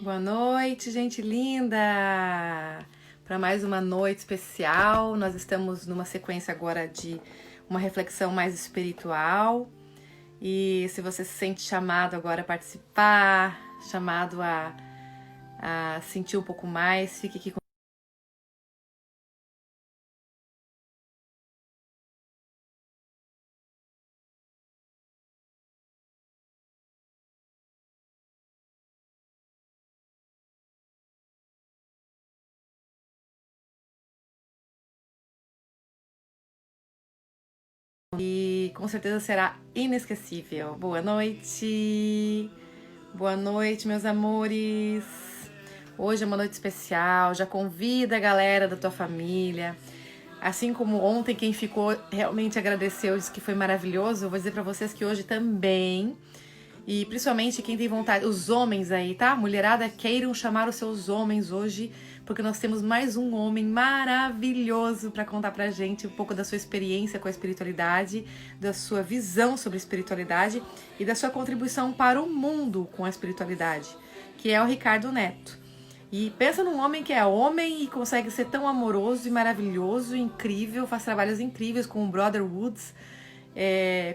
Boa noite, gente linda! Para mais uma noite especial, nós estamos numa sequência agora de uma reflexão mais espiritual. E se você se sente chamado agora a participar, chamado a sentir um pouco mais, fique aqui com e com certeza será inesquecível. Boa noite! Boa noite, meus amores! Hoje é uma noite especial, já convida a galera da tua família. Assim como ontem quem ficou realmente agradeceu, disse que foi maravilhoso, eu vou dizer pra vocês que hoje também. E principalmente quem tem vontade, os homens aí, tá? Mulherada, queiram chamar os seus homens hoje, porque nós temos mais um homem maravilhoso pra contar pra gente um pouco da sua experiência com a espiritualidade, da sua visão sobre a espiritualidade e da sua contribuição para o mundo com a espiritualidade, que é o Ricardo Neto. E pensa num homem que é homem e consegue ser tão amoroso e maravilhoso, incrível, faz trabalhos incríveis com o Brotherhoods,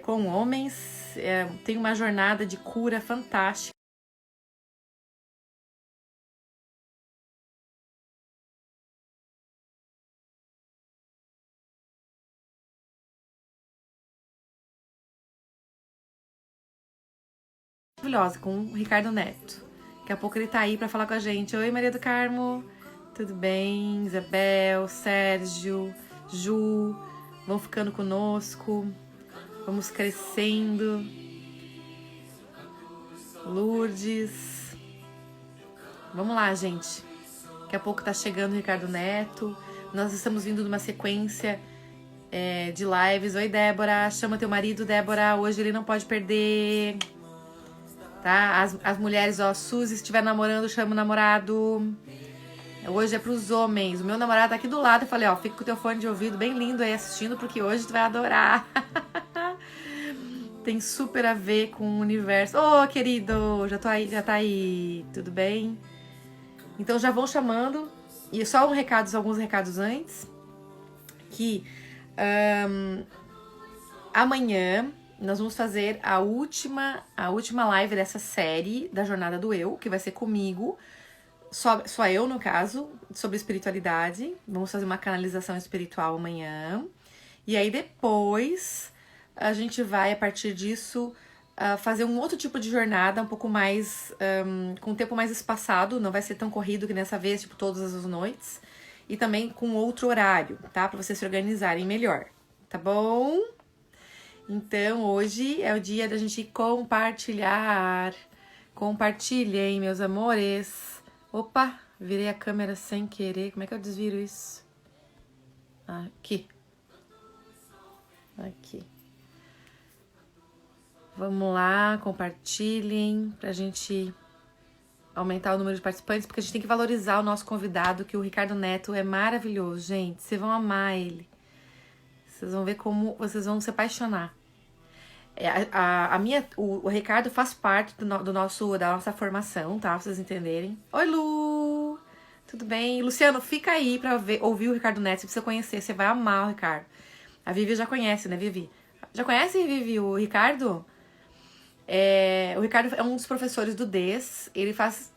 com homens, tem uma jornada de cura fantástica. Maravilhosa, com o Ricardo Neto. Daqui a pouco ele tá aí pra falar com a gente. Oi, Maria do Carmo, tudo bem? Isabel, Sérgio, Ju, vão ficando conosco, vamos crescendo. Lourdes, vamos lá, gente. Daqui a pouco tá chegando o Ricardo Neto. Nós estamos vindo numa sequência de lives. Oi, Débora, chama teu marido, Débora, hoje ele não pode perder. Tá? As mulheres, ó, Suzy, se estiver namorando, chama o namorado. Hoje é pros homens. O meu namorado tá aqui do lado. Eu falei, ó, fica com o teu fone de ouvido bem lindo aí assistindo, porque hoje tu vai adorar. Tem super a ver com o universo. Ô, querido, já tá aí. Tudo bem? Então já vão chamando. E só alguns recados antes. Que amanhã nós vamos fazer a última live dessa série da Jornada do Eu, que vai ser comigo, só eu no caso, sobre espiritualidade. Vamos fazer uma canalização espiritual amanhã. E aí depois a gente vai, a partir disso, fazer um outro tipo de jornada, um pouco mais, com um tempo mais espaçado, não vai ser tão corrido que nessa vez, tipo, todas as noites. E também com outro horário, tá? Pra vocês se organizarem melhor, tá bom? Então, hoje é o dia da gente compartilhar. Compartilhem, meus amores. Opa, virei a câmera sem querer. Como é que eu desviro isso? Aqui. Vamos lá, compartilhem pra gente aumentar o número de participantes, porque a gente tem que valorizar o nosso convidado, que o Ricardo Neto é maravilhoso, gente. Vocês vão amar ele. Vocês vão ver como vocês vão se apaixonar. O Ricardo faz parte da nossa formação, tá? Pra vocês entenderem. Oi, Lu! Tudo bem? Luciano, fica aí pra ouvir o Ricardo Neto. Você precisa conhecer, você vai amar o Ricardo. A Vivi já conhece, né, Vivi? Já conhece, Vivi, o Ricardo? O Ricardo é um dos professores do DES. Ele faz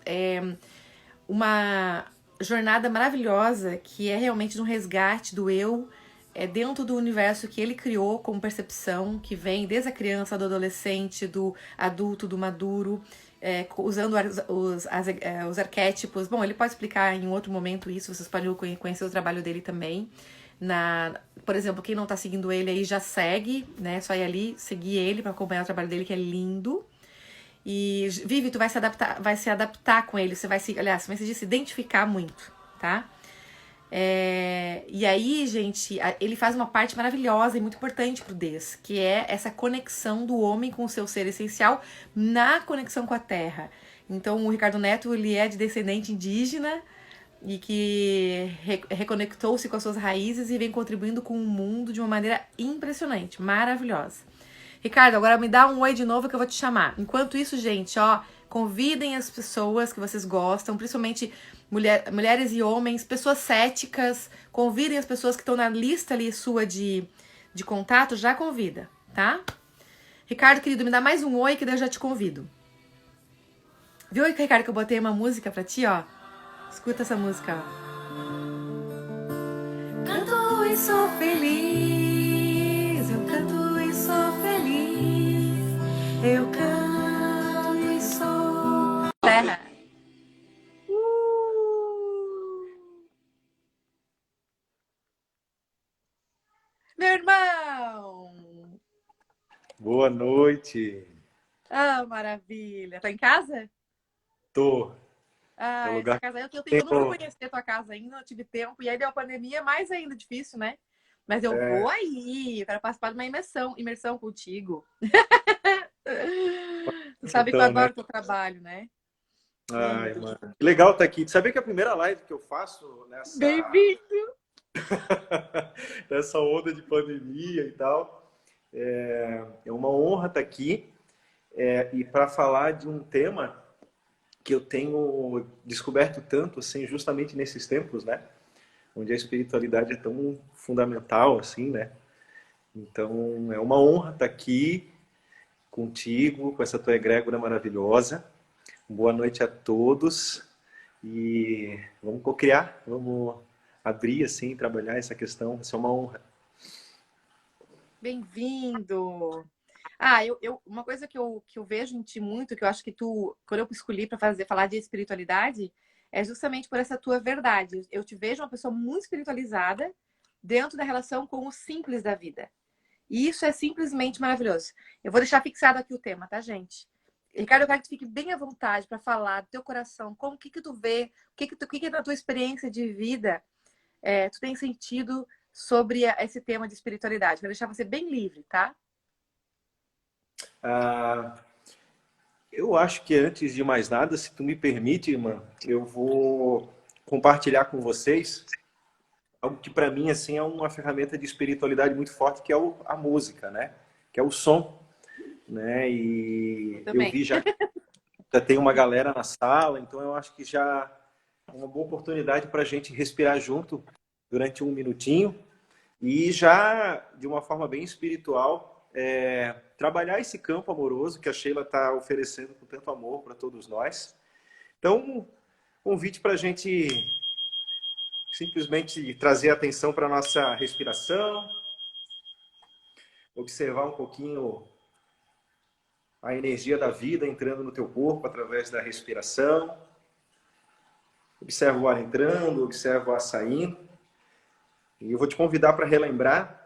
uma jornada maravilhosa que é realmente um resgate do eu dentro do universo que ele criou como percepção, que vem desde a criança, do adolescente, do adulto, do maduro, usando os arquétipos. Bom, ele pode explicar em outro momento isso, vocês podem conhecer o trabalho dele também. Por exemplo, quem não tá seguindo ele aí já segue, né? Só ir ali, seguir ele pra acompanhar o trabalho dele, que é lindo. E, Vivi, tu vai se adaptar com ele, você vai se identificar muito, tá? E aí, gente, ele faz uma parte maravilhosa e muito importante pro DES, que é essa conexão do homem com o seu ser essencial na conexão com a Terra. Então, o Ricardo Neto, ele é de descendente indígena e que reconectou-se com as suas raízes e vem contribuindo com o mundo de uma maneira impressionante, maravilhosa. Ricardo, agora me dá um oi de novo que eu vou te chamar. Enquanto isso, gente, ó, Convidem as pessoas que vocês gostam, principalmente mulheres e homens, pessoas céticas. Convidem as pessoas que estão na lista ali sua de contato, já convida, tá? Ricardo, querido, me dá mais um oi que daí eu já te convido. Viu, Ricardo, que eu botei uma música pra ti, ó? Escuta essa música, ó. Canto e sou feliz, eu canto e sou feliz, eu canto e sou terra. Meu irmão! Boa noite. Ah, maravilha. Tá em casa? Tô. É o Ah, essa lugar casa aí que eu não fui tenho. conhecer a tua casa ainda, não tive tempo. E aí deu a pandemia, mais ainda difícil, né? Mas eu vou É, aí, eu quero participar de uma imersão contigo. Tu sabe que eu então, né? adoro o teu trabalho, né? Ai, Lindo. mano. Que legal estar aqui. Sabia que é a primeira live que eu faço Bem-vindo! nessa onda de pandemia e tal. É uma honra estar aqui e para falar de um tema que eu tenho descoberto tanto, assim, justamente nesses tempos, né? Onde a espiritualidade é tão fundamental, assim, né? Então, é uma honra estar aqui contigo, com essa tua egrégora maravilhosa. Boa noite a todos e vamos cocriar, vamos abrir assim, trabalhar essa questão, vai ser uma honra. Bem-vindo! Ah, uma coisa que eu vejo em ti muito, que eu acho que tu, quando eu escolhi para falar de espiritualidade, é justamente por essa tua verdade. Eu te vejo uma pessoa muito espiritualizada dentro da relação com o simples da vida. E isso é simplesmente maravilhoso. Eu vou deixar fixado aqui o tema, tá, gente? Ricardo, eu quero que tu fique bem à vontade para falar do teu coração, como que tu vê, o que na tua experiência de vida tu tem sentido sobre esse tema de espiritualidade. Vou deixar você bem livre, tá? Ah, eu acho que antes de mais nada, se tu me permite, irmã, eu vou compartilhar com vocês algo que para mim assim é uma ferramenta de espiritualidade muito forte, que é a música, né? Que é o som, né? Eu E eu também. vi já tem uma galera na sala, então eu acho que já é uma boa oportunidade para a gente respirar junto durante um minutinho e já de uma forma bem espiritual trabalhar esse campo amoroso que a Sheila está oferecendo com tanto amor para todos nós. Então, convite para a gente simplesmente trazer atenção para a nossa respiração, observar um pouquinho a energia da vida entrando no teu corpo através da respiração. Observa o ar entrando, observa o ar saindo. E eu vou te convidar para relembrar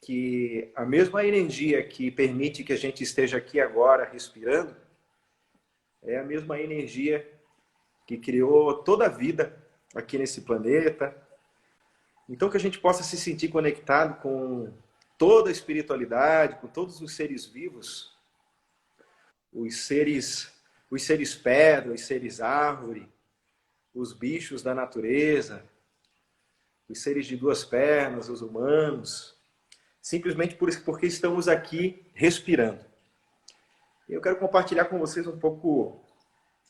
que a mesma energia que permite que a gente esteja aqui agora respirando é a mesma energia que criou toda a vida aqui nesse planeta. Então que a gente possa se sentir conectado com toda a espiritualidade, com todos os seres vivos, os seres, os seres pedra, os seres árvore, os bichos da natureza, os seres de duas pernas, os humanos, simplesmente porque estamos aqui respirando. Eu quero compartilhar com vocês um pouco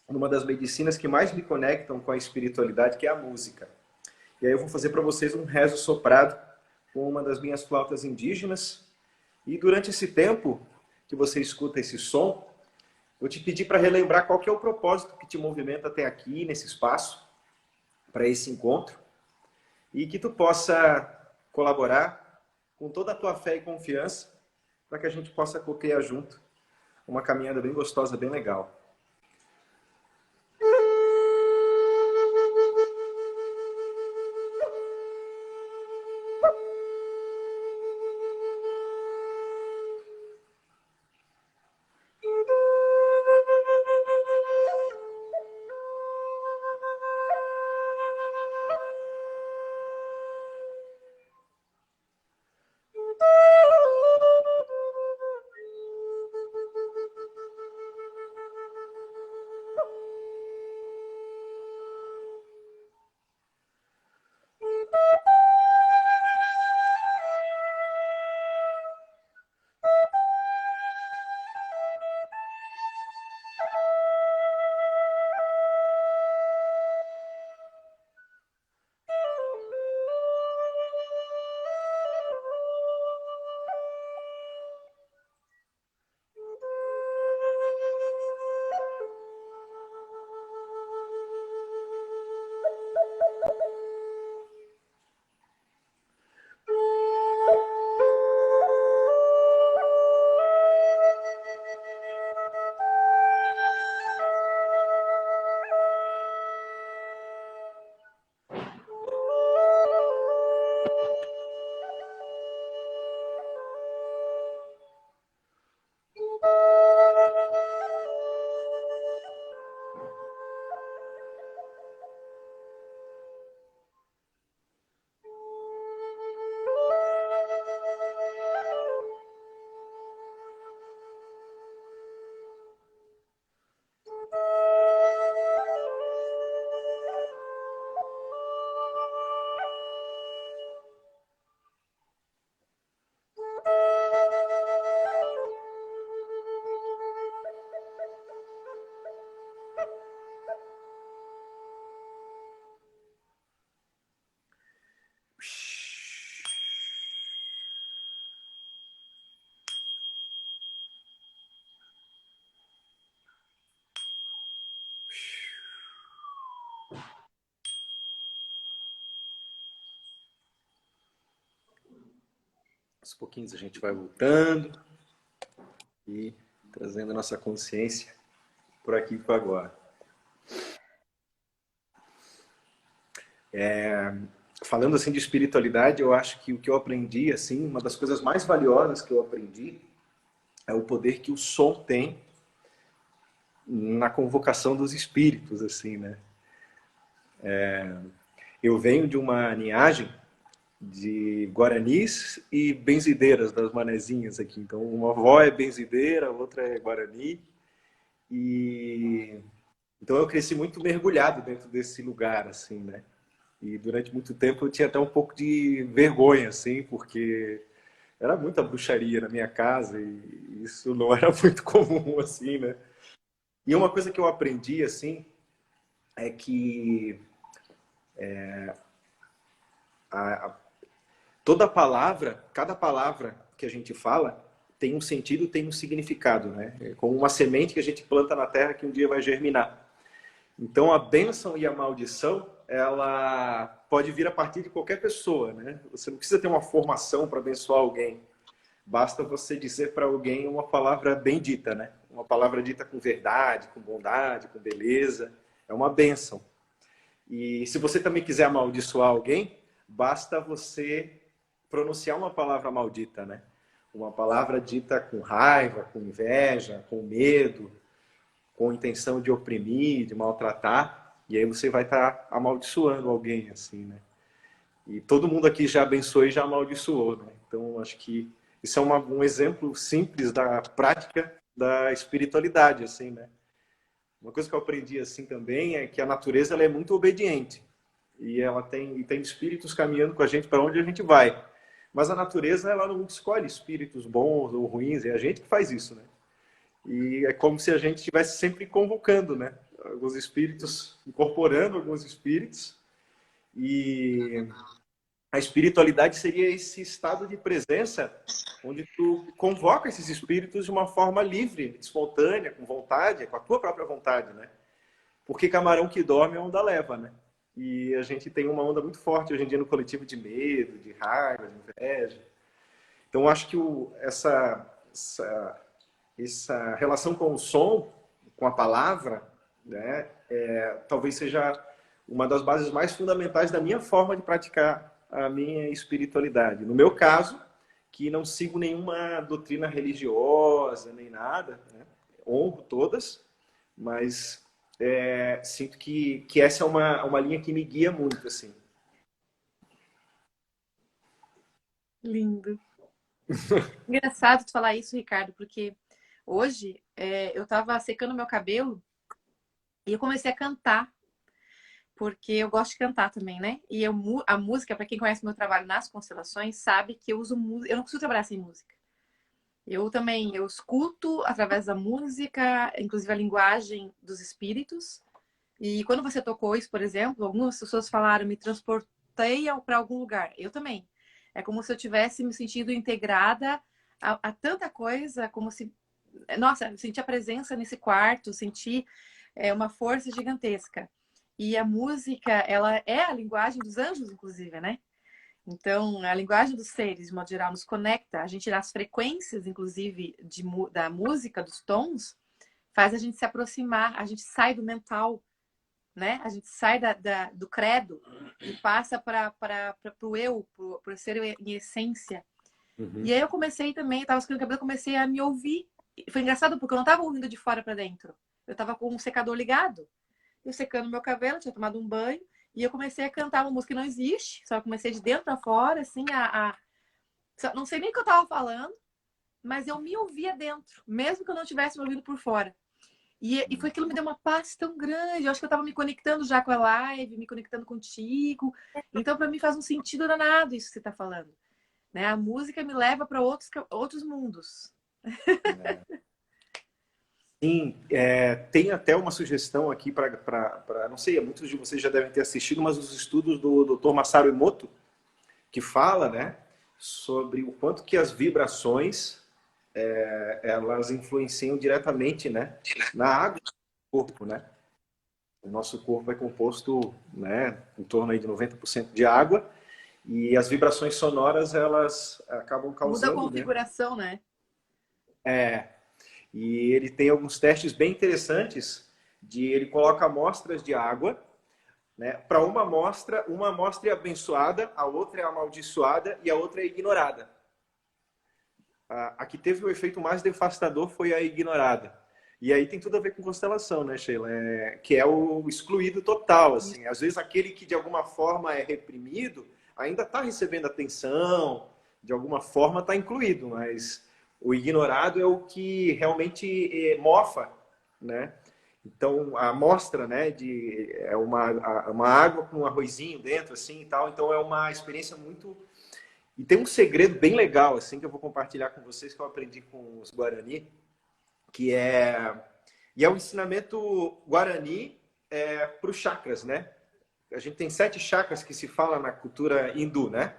numa das medicinas que mais me conectam com a espiritualidade, que é a música. E aí eu vou fazer para vocês um rezo soprado com uma das minhas flautas indígenas. E durante esse tempo que você escuta esse som, eu te pedi para relembrar qual que é o propósito que te movimenta até aqui, nesse espaço, para esse encontro, e que tu possa colaborar com toda a tua fé e confiança para que a gente possa co-criar junto uma caminhada bem gostosa, bem legal. Aos pouquinhos a gente vai voltando e trazendo a nossa consciência por aqui e por agora. Falando assim de espiritualidade, eu acho que o que eu aprendi, assim, uma das coisas mais valiosas que eu aprendi é o poder que o som tem na convocação dos espíritos, assim, né? Eu venho de uma linhagem de guaranis e benzideiras das manezinhas aqui. Então, uma avó é benzideira, a outra é guarani. E então eu cresci muito mergulhado dentro desse lugar, assim, né? E durante muito tempo eu tinha até um pouco de vergonha, assim, porque era muita bruxaria na minha casa e isso não era muito comum, assim, né? E uma coisa que eu aprendi, assim, é que a, toda palavra, cada palavra que a gente fala tem um sentido, tem um significado, né? É como uma semente que a gente planta na terra que um dia vai germinar. Então a bênção e a maldição, ela pode vir a partir de qualquer pessoa, né? Você não precisa ter uma formação para abençoar alguém. Basta você dizer para alguém uma palavra bendita, né? Uma palavra dita com verdade, com bondade, com beleza. É uma bênção. E se você também quiser amaldiçoar alguém, basta você pronunciar uma palavra maldita, né? Uma palavra dita com raiva, com inveja, com medo, com intenção de oprimir, de maltratar, e aí você vai estar amaldiçoando alguém, assim, né? E todo mundo aqui já abençoou e já amaldiçoou, né? Então, acho que isso é um exemplo simples da prática da espiritualidade, assim, né? Uma coisa que eu aprendi assim também é que a natureza ela é muito obediente e ela tem espíritos caminhando com a gente para onde a gente vai. Mas a natureza ela não escolhe espíritos bons ou ruins, é a gente que faz isso, né? E é como se a gente estivesse sempre convocando, né? Alguns espíritos, incorporando alguns espíritos. E a espiritualidade seria esse estado de presença onde tu convoca esses espíritos de uma forma livre, espontânea, com vontade, com a tua própria vontade, né? Porque camarão que dorme a onda leva, né? E a gente tem uma onda muito forte hoje em dia no coletivo de medo, de raiva, de inveja. Então, eu acho que essa relação com o som, com a palavra, né, talvez seja uma das bases mais fundamentais da minha forma de praticar a minha espiritualidade. No meu caso, que não sigo nenhuma doutrina religiosa, nem nada, né? Honro todas, mas sinto que essa é uma linha que me guia muito, assim. Lindo. Engraçado tu falar isso, Ricardo, porque hoje eu tava secando meu cabelo e eu comecei a cantar, porque eu gosto de cantar também, né? E a música, para quem conhece meu trabalho nas constelações, sabe que eu uso música, eu não consigo trabalhar sem música. Eu também, eu escuto através da música, inclusive a linguagem dos espíritos. E quando você tocou isso, por exemplo, algumas pessoas falaram, me transportei para algum lugar. Eu também. É como se eu tivesse me sentido integrada a tanta coisa, como se. Nossa, eu senti a presença nesse quarto, senti uma força gigantesca. E a música, ela é a linguagem dos anjos, inclusive, né? Então, a linguagem dos seres, de modo geral, nos conecta. A gente, as frequências, inclusive, da música, dos tons, faz a gente se aproximar, a gente sai do mental, né? A gente sai do credo e passa para o eu, para o ser em essência. Uhum. E aí eu comecei também, estava escrevendo cabelo, comecei a me ouvir. Foi engraçado porque eu não estava ouvindo de fora para dentro. Eu estava com um secador ligado. Eu secando meu cabelo, tinha tomado um banho. E eu comecei a cantar uma música que não existe. Só comecei de dentro a fora, assim, não sei nem o que eu estava falando, mas eu me ouvia dentro, mesmo que eu não tivesse me ouvindo por fora. E foi aquilo que me deu uma paz tão grande. Eu acho que eu estava me conectando já com a live, me conectando contigo. Então, para mim, faz um sentido danado isso que você está falando. Né? A música me leva para outros mundos. Sim, tem até uma sugestão aqui para, não sei, muitos de vocês já devem ter assistido, mas os estudos do Dr. Masaru Emoto, que fala, né, sobre o quanto que as vibrações elas influenciam diretamente, né, na água do corpo, né? O nosso corpo é composto, né, em torno aí de 90% de água, e as vibrações sonoras, elas acabam Muda a causando, né? configuração, né? É, e ele tem alguns testes bem interessantes, de ele coloca amostras de água, né? Para uma amostra é abençoada, a outra é amaldiçoada e a outra é ignorada. A que teve o efeito mais devastador foi a ignorada. E aí tem tudo a ver com constelação, né, Sheila? Que é o excluído total, assim. Às vezes aquele que de alguma forma é reprimido ainda está recebendo atenção, de alguma forma está incluído, mas o ignorado é o que realmente mofa, né? Então a amostra, né, é uma água com um arrozinho dentro, assim e tal. Então é uma experiência muito. E tem um segredo bem legal, assim, que eu vou compartilhar com vocês, que eu aprendi com os Guarani, que é... E é um ensinamento Guarani para os chakras, né? A gente tem 7 chakras que se fala na cultura hindu, né?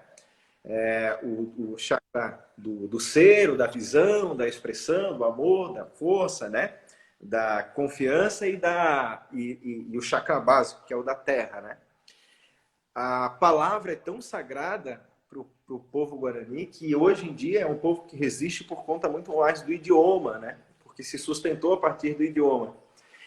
O chakra do ser, o da visão, da expressão, do amor, da força, né? Da confiança e o chakra básico, que é o da terra, né? A palavra é tão sagrada para o povo guarani que hoje em dia é um povo que resiste por conta muito mais do idioma, né? Porque se sustentou a partir do idioma.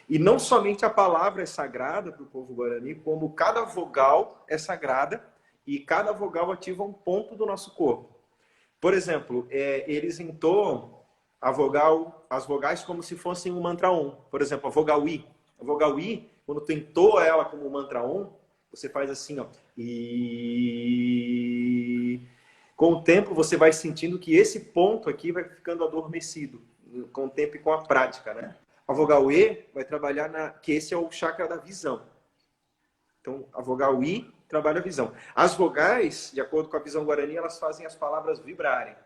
E não somente a palavra é sagrada para o povo guarani, como cada vogal é sagrada e cada vogal ativa um ponto do nosso corpo. Por exemplo, eles entoam as vogais como se fossem um mantra Om. Por exemplo, a vogal I. A vogal I, quando tu entoa ela como um mantra Om, você faz assim, ó. E com o tempo você vai sentindo que esse ponto aqui vai ficando adormecido, com o tempo e com a prática, né? A vogal E vai trabalhar que esse é o chakra da visão. Então, a vogal I trabalha a visão. As vogais, de acordo com a visão guarani, elas fazem as palavras vibrarem.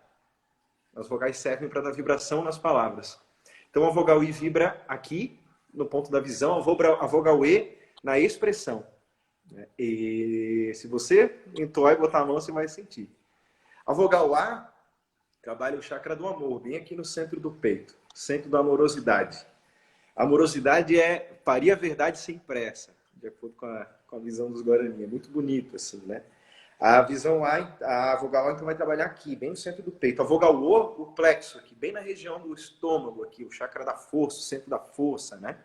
As vogais servem para dar vibração nas palavras. Então, a vogal I vibra aqui, no ponto da visão, a vogal E na expressão. E se você entoar e botar a mão, você vai sentir. A vogal A trabalha o chakra do amor, bem aqui no centro do peito, centro da amorosidade. A amorosidade parir a verdade sem pressa, de acordo com a visão dos Guarani. É muito bonito, assim, né? A vogal A então vai trabalhar aqui, bem no centro do peito. A vogal O, o plexo, aqui, bem na região do estômago, aqui, o chakra da força, o centro da força, né?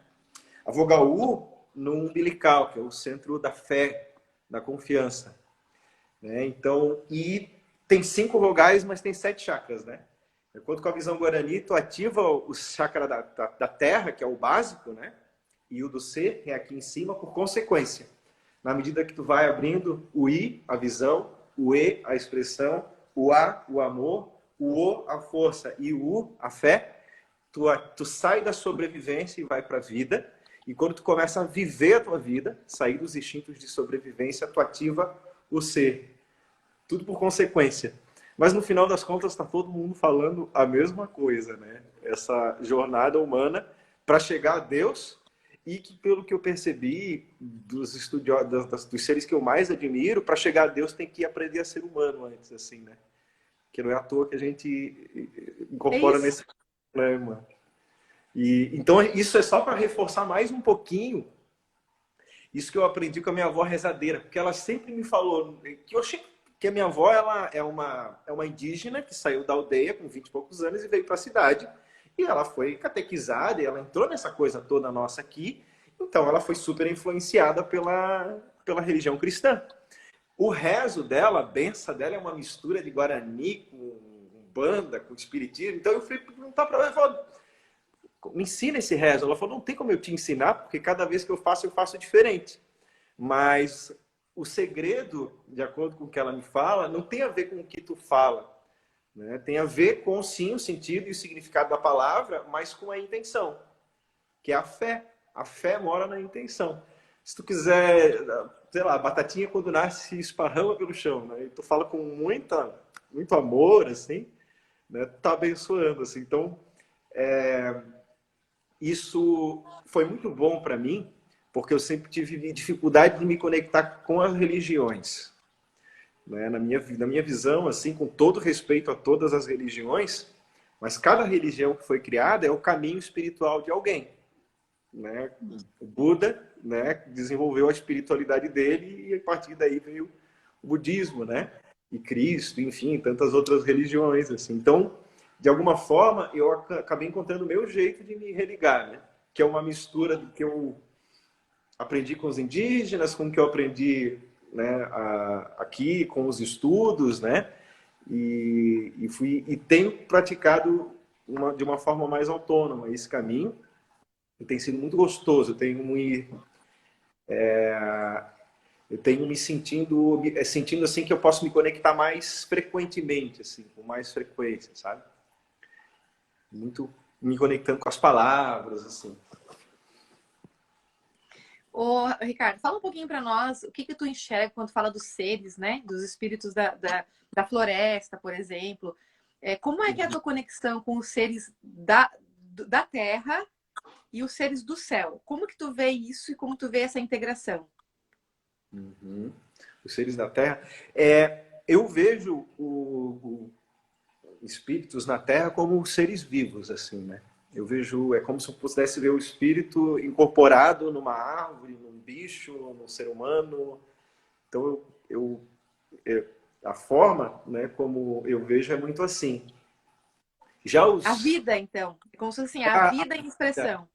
A vogal U no umbilical, que é o centro da fé, da confiança, né? Então, e tem 5 vogais, mas tem 7 chakras, né? De acordo com a visão Guarani, tu ativa o chakra da terra, que é o básico, né? E o do ser, que é aqui em cima, por consequência. Na medida que tu vai abrindo o I, a visão, o E, a expressão, o A, o amor, o O, a força e o U, a fé, tu sai da sobrevivência e vai para a vida. E quando tu começa a viver a tua vida, sair dos instintos de sobrevivência, tu ativa o ser. Tudo por consequência. Mas no final das contas está todo mundo falando a mesma coisa, né? Essa jornada humana para chegar a Deus e que, pelo que eu percebi dos estudiosos, dos seres que eu mais admiro, para chegar a Deus tem que aprender a ser humano antes, assim, né? Que não é à toa que a gente incorpora nesse, né, mano? E então isso é só para reforçar mais um pouquinho isso que eu aprendi com a minha avó rezadeira, porque ela sempre me falou que eu achei que a minha avó ela é uma indígena que saiu da aldeia com 20 e poucos anos e veio para a cidade. E ela foi catequizada, e ela entrou nessa coisa toda nossa aqui. Então ela foi super influenciada pela religião cristã. O rezo dela, a benção dela é uma mistura de Guarani com Umbanda, com Espiritismo. Então eu fui perguntar para ela, falou, me ensina esse rezo. Ela falou, não tem como eu te ensinar, porque cada vez que eu faço diferente. Mas o segredo, de acordo com o que ela me fala, não tem a ver com o que tu fala, né? Tem a ver com, sim, o sentido e o significado da palavra, mas com a intenção, que é a fé. A fé mora na intenção. Se tu quiser, sei lá, a batatinha quando nasce se esparrama pelo chão, né? E tu fala com muito amor, assim, né? Tu tá abençoando, assim. Então, isso foi muito bom para mim, porque eu sempre tive dificuldade de me conectar com as religiões. Né? Na minha visão, assim, com todo respeito a todas as religiões, mas cada religião que foi criada é o caminho espiritual de alguém. Né? O Buda né, desenvolveu a espiritualidade dele e a partir daí veio o budismo, né? E Cristo, enfim, tantas outras religiões, assim. Então, de alguma forma, eu acabei encontrando o meu jeito de me religar, né? Que é uma mistura do que eu aprendi com os indígenas, com o que eu aprendi, né, aqui com os estudos, né? E tenho praticado de uma forma mais autônoma esse caminho e tem sido muito gostoso. Eu tenho me sentindo assim que eu posso me conectar mais frequentemente, assim, com mais frequência, sabe? Muito me conectando com as palavras, assim. Ô, Ricardo, fala um pouquinho para nós o que que tu enxerga quando fala dos seres, né? Dos espíritos da floresta, por exemplo. Como é que é a tua conexão com os seres da terra e os seres do céu? Como que tu vê isso e como tu vê essa integração? Uhum. Os seres da Terra. Eu vejo espíritos na Terra como seres vivos, assim, né? Eu vejo, é como se eu pudesse ver o espírito incorporado numa árvore, num bicho, num ser humano. Então, a forma, né, como eu vejo é muito assim. Já A os... vida, então. É como se fosse assim, a vida em expressão.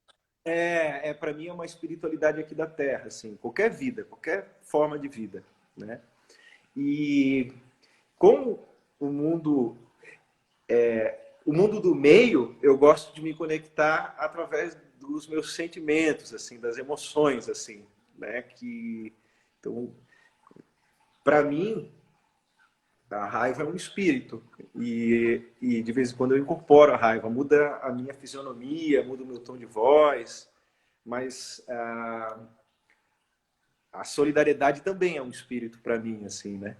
Para mim é uma espiritualidade aqui da Terra, assim, qualquer vida, qualquer forma de vida, né? E com o mundo, o mundo do meio, eu gosto de me conectar através dos meus sentimentos, assim, das emoções, assim, né? Então, para mim, a raiva é um espírito e de vez em quando eu incorporo a raiva, muda a minha fisionomia, muda o meu tom de voz, mas a solidariedade também é um espírito para mim, assim, né?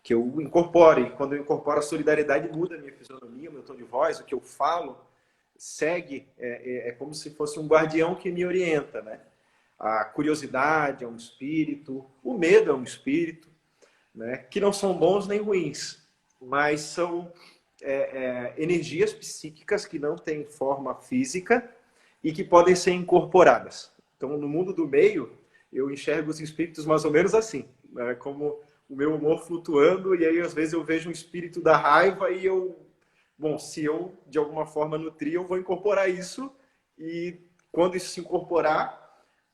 Que eu incorpore. E quando eu incorporo a solidariedade, muda a minha fisionomia, o meu tom de voz, o que eu falo segue, é como se fosse um guardião que me orienta, né? A curiosidade é um espírito, o medo é um espírito, né? Que não são bons nem ruins, mas são energias psíquicas que não têm forma física e que podem ser incorporadas. Então, no mundo do meio, eu enxergo os espíritos mais ou menos assim, né? Como o meu humor flutuando, e aí às vezes eu vejo um espírito da raiva e bom, se eu de alguma forma nutrir, eu vou incorporar isso, e quando isso se incorporar,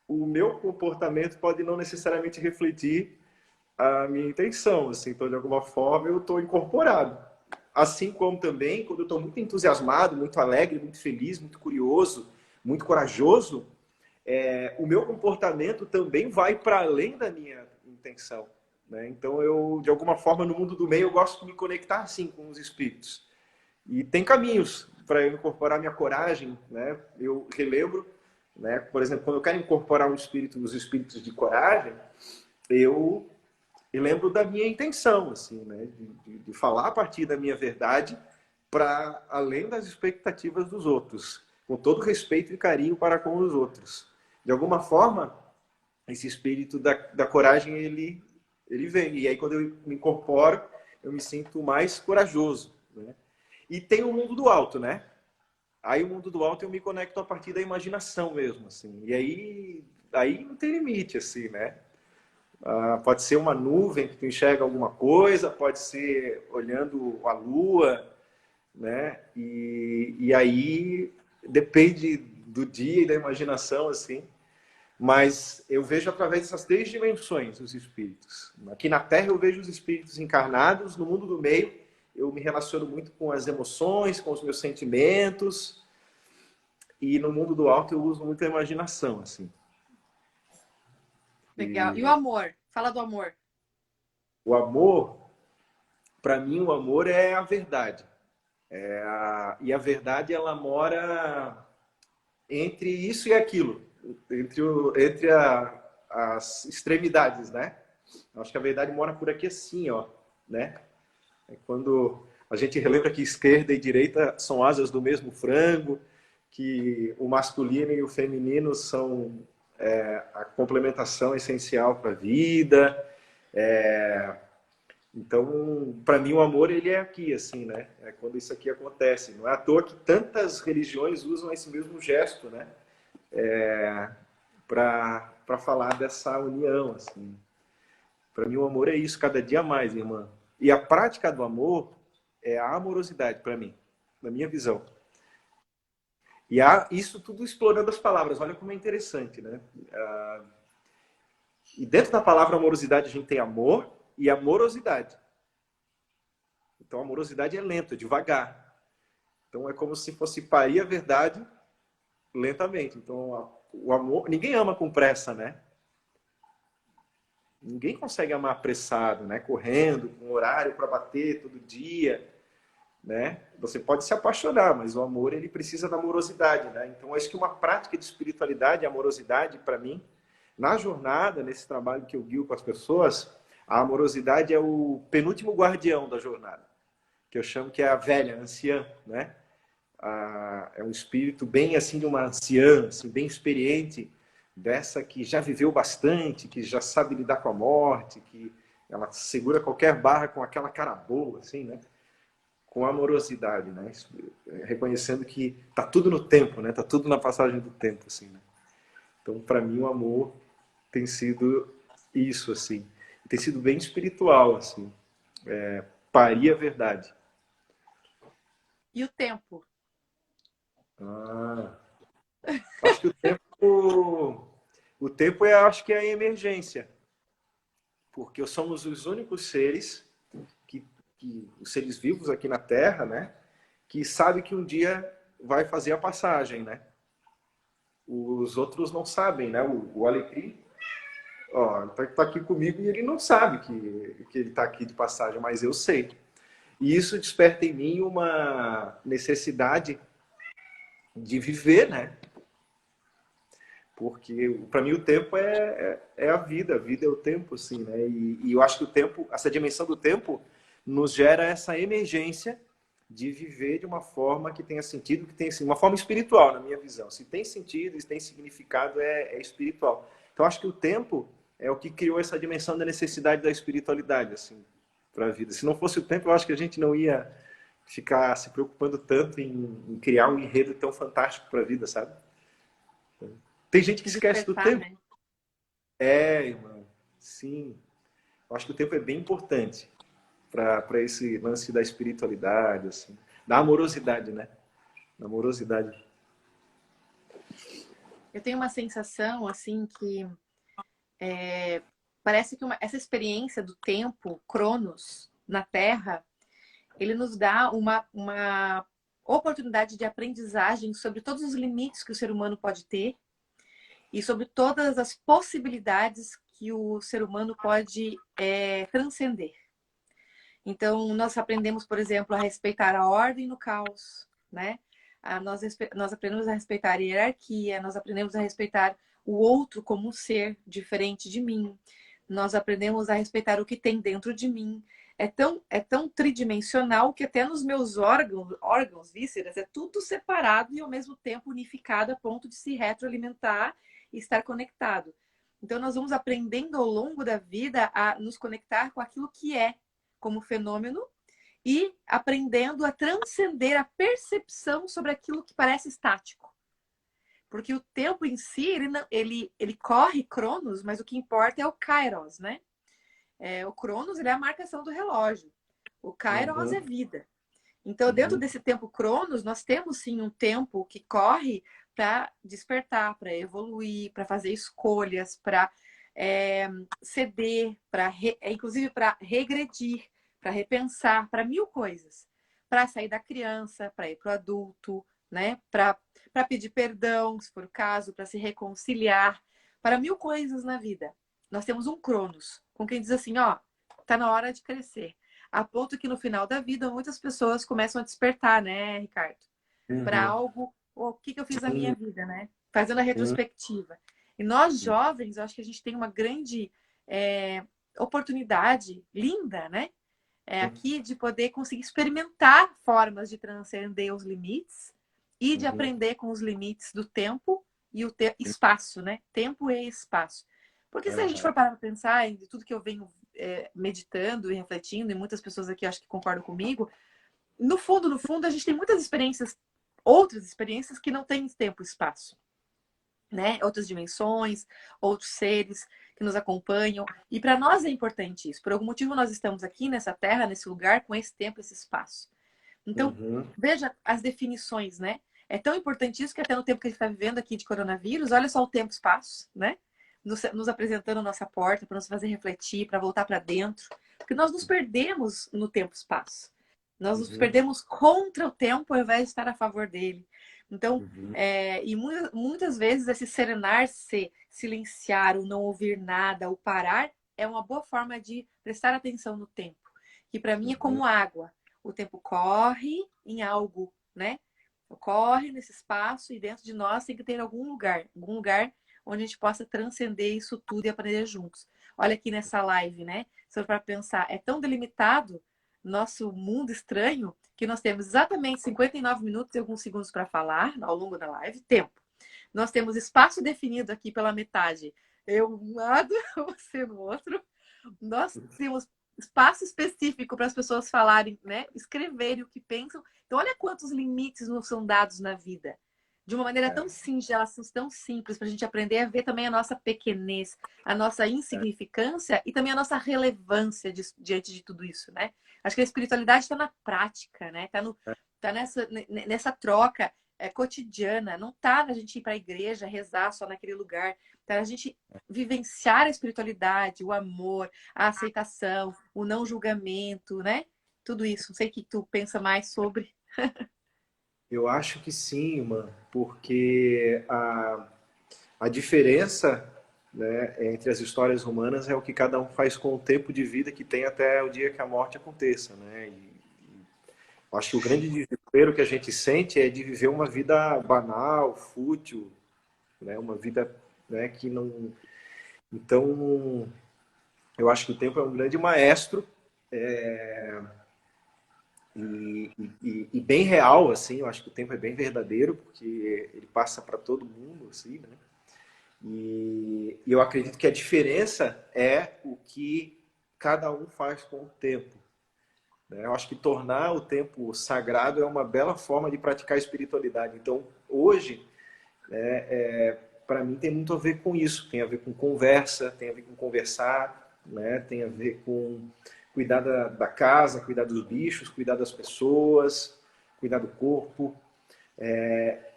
o meu comportamento pode não necessariamente refletir a minha intenção, assim, então de alguma forma eu estou incorporado. Assim como também, quando eu estou muito entusiasmado, muito alegre, muito feliz, muito curioso, muito corajoso, o meu comportamento também vai para além da minha intenção, né? Então eu, de alguma forma, no mundo do meio, eu gosto de me conectar assim com os espíritos. E tem caminhos para eu incorporar minha coragem, né? Eu relembro, né? Por exemplo, quando eu quero incorporar um espírito, os espíritos de coragem, eu lembro da minha intenção, assim, né? De falar a partir da minha verdade para além das expectativas dos outros, com todo respeito e carinho para com os outros. De alguma forma, esse espírito da coragem, ele vem. E aí, quando eu me incorporo, eu me sinto mais corajoso, né? E tem o mundo do alto, né? Aí o mundo do alto eu me conecto a partir da imaginação mesmo, assim. E aí não tem limite, assim, né? Pode ser uma nuvem que tu enxerga alguma coisa, pode ser olhando a lua, né? E aí depende do dia e da imaginação, assim. Mas eu vejo através dessas três dimensões os espíritos. Aqui na Terra eu vejo os espíritos encarnados, no mundo do meio eu me relaciono muito com as emoções, com os meus sentimentos, e no mundo do alto eu uso muito a imaginação, assim. Legal. E o E amor? Fala do amor. o amor, para mim, o amor é a verdade. E a verdade, ela mora entre isso e aquilo, entre as extremidades, né? Acho que a verdade mora por aqui assim, ó, né? É quando a gente relembra que esquerda e direita são asas do mesmo frango, que o masculino e o feminino são a complementação essencial para a vida. Então, para mim, o amor ele é aqui, assim, né? É quando isso aqui acontece. Não é à toa que tantas religiões usam esse mesmo gesto, né? Para para falar dessa união, assim. Para mim, o amor é isso, cada dia mais, irmã. E a prática do amor é a amorosidade, para mim, na minha visão. E isso tudo explorando as palavras. Olha como é interessante, né? E dentro da palavra amorosidade, a gente tem amor e amorosidade. Então, a amorosidade é lenta, devagar. Então, é como se fosse parir a verdade lentamente. Então, o amor... Ninguém ama com pressa, né? Ninguém consegue amar apressado, né? Correndo, com horário para bater todo dia, né? Você pode se apaixonar, mas o amor, ele precisa da amorosidade, né? Então, acho que uma prática de espiritualidade, amorosidade, para mim, na jornada, nesse trabalho que eu guio com as pessoas, a amorosidade é o penúltimo guardião da jornada, que eu chamo que é a velha, a anciã, né? É um espírito bem assim de uma anciã, assim, bem experiente, dessa que já viveu bastante, que já sabe lidar com a morte, que ela segura qualquer barra com aquela cara boa, assim, né? Com amorosidade, né? Reconhecendo que tá tudo no tempo, né? Tá tudo na passagem do tempo, assim, né? Então, para mim, o amor tem sido isso, assim. Tem sido bem espiritual, assim. Parir a verdade. E o tempo? Ah, acho que o tempo é, acho que é a emergência, porque somos os únicos seres os seres vivos aqui na Terra, né, que sabe que um dia vai fazer a passagem, né? Os outros não sabem, né? O Alecrim, ó, tá aqui comigo e ele não sabe que ele tá aqui de passagem, mas eu sei. E isso desperta em mim uma necessidade de viver, né? Porque para mim o tempo é a vida é o tempo, assim, né? E eu acho que o tempo, essa dimensão do tempo, nos gera essa emergência de viver de uma forma que tenha sentido, que tenha assim, uma forma espiritual, na minha visão. Se tem sentido, se tem significado, é espiritual. Então acho que o tempo é o que criou essa dimensão da necessidade da espiritualidade, assim, para a vida. Se não fosse o tempo, eu acho que a gente não ia ficar se preocupando tanto em criar um enredo tão fantástico para a vida, sabe? Tem gente que esquece do Despertar, tempo. né? Irmão. Sim. Eu acho que o tempo é bem importante para esse lance da espiritualidade, assim. Da amorosidade, né? Da amorosidade. Eu tenho uma sensação, assim, que parece que essa experiência do tempo, Cronos, na Terra, ele nos dá uma oportunidade de aprendizagem sobre todos os limites que o ser humano pode ter e sobre todas as possibilidades que o ser humano pode transcender. Então, nós aprendemos, por exemplo, a respeitar a ordem no caos, né? Nós aprendemos a respeitar a hierarquia, nós aprendemos a respeitar o outro como um ser diferente de mim, nós aprendemos a respeitar o que tem dentro de mim. É tão tridimensional que até nos meus órgãos, vísceras, é tudo separado e ao mesmo tempo unificado a ponto de se retroalimentar e estar conectado. Então, nós vamos aprendendo ao longo da vida a nos conectar com aquilo que é como fenômeno e aprendendo a transcender a percepção sobre aquilo que parece estático. Porque o tempo em si, ele corre Cronos, mas o que importa é o Kairos, né? O Cronos, ele é a marcação do relógio. O Kairos é Uhum, vida. Então, dentro uhum, desse tempo Cronos, nós temos sim um tempo que corre para despertar, para evoluir, para fazer escolhas, para ceder, inclusive para regredir, para repensar, para mil coisas. Para sair da criança, para ir para o adulto, né? Para pedir perdão, se for o caso, para se reconciliar, para mil coisas na vida. Nós temos um Cronos, com quem diz assim, ó, tá na hora de crescer. A ponto que no final da vida muitas pessoas começam a despertar, né, Ricardo? Para uhum, algo, o que eu fiz na minha sim, vida, né? Fazendo a uhum, retrospectiva. E nós jovens, eu acho que a gente tem uma grande oportunidade, linda, né? Aqui de poder conseguir experimentar formas de transcender os limites e de uhum, aprender com os limites do tempo e o espaço, né? Tempo e espaço. Porque se a gente uhum. for parar para pensar em tudo que eu venho meditando e refletindo, e muitas pessoas aqui acho que concordam comigo, no fundo, a gente tem muitas experiências, outras experiências que não têm tempo e espaço. né? Outras dimensões, outros seres que nos acompanham. E para nós é importante isso. Por algum motivo nós estamos aqui nessa terra, nesse lugar, com esse tempo, esse espaço. Então, Uhum. veja as definições, né? É tão importante isso que até no tempo que a gente está vivendo aqui de coronavírus, olha só o tempo e espaço, né? Nos apresentando a nossa porta para nos fazer refletir, para voltar para dentro. Porque nós nos perdemos no tempo e espaço. Nós nos Uhum. perdemos contra o tempo ao invés de estar a favor dele. Então, Uhum. e muitas vezes esse serenar-se, silenciar, o não ouvir nada, o parar, é uma boa forma de prestar atenção no tempo. Que para mim é Uhum. como água. O tempo corre em algo, né? Corre nesse espaço e dentro de nós tem que ter algum lugar onde a gente possa transcender isso tudo e aprender juntos. Olha aqui nessa live, né? Se for para pensar, é tão delimitado nosso mundo estranho que nós temos exatamente 59 minutos e alguns segundos para falar ao longo da live, tempo. Nós temos espaço definido aqui pela metade. Eu um lado, você no outro. Nós temos espaço específico para as pessoas falarem, né? Escreverem o que pensam. Então, olha quantos limites nos são dados na vida. De uma maneira tão É, singela, tão simples, para a gente aprender a ver também a nossa pequenez, a nossa é. insignificância e também a nossa relevância diante de tudo isso, né? Acho que a espiritualidade está na prática, né? Tá nessa troca cotidiana. Não tá na gente ir para a igreja, rezar só naquele lugar. Tá na gente vivenciar a espiritualidade, o amor, a aceitação, o não julgamento, né? Tudo isso. Não sei o que tu pensa mais sobre. Eu acho que sim, irmã, porque a diferença, né, entre as histórias humanas é o que cada um faz com o tempo de vida que tem até o dia que a morte aconteça, né? E acho que o grande desespero que a gente sente é de viver uma vida banal, fútil, né? Uma vida, né, que não. Então, eu acho que o tempo é um grande maestro e bem real, assim. Eu acho que o tempo é bem verdadeiro porque ele passa para todo mundo, assim, né? E eu acredito que a diferença é o que cada um faz com o tempo, né? Eu acho que tornar o tempo sagrado é uma bela forma de praticar a espiritualidade. Então, hoje, para mim, tem muito a ver com isso. Tem a ver com conversa, tem a ver com conversar, né? Tem a ver com cuidar da casa, cuidar dos bichos, cuidar das pessoas, cuidar do corpo.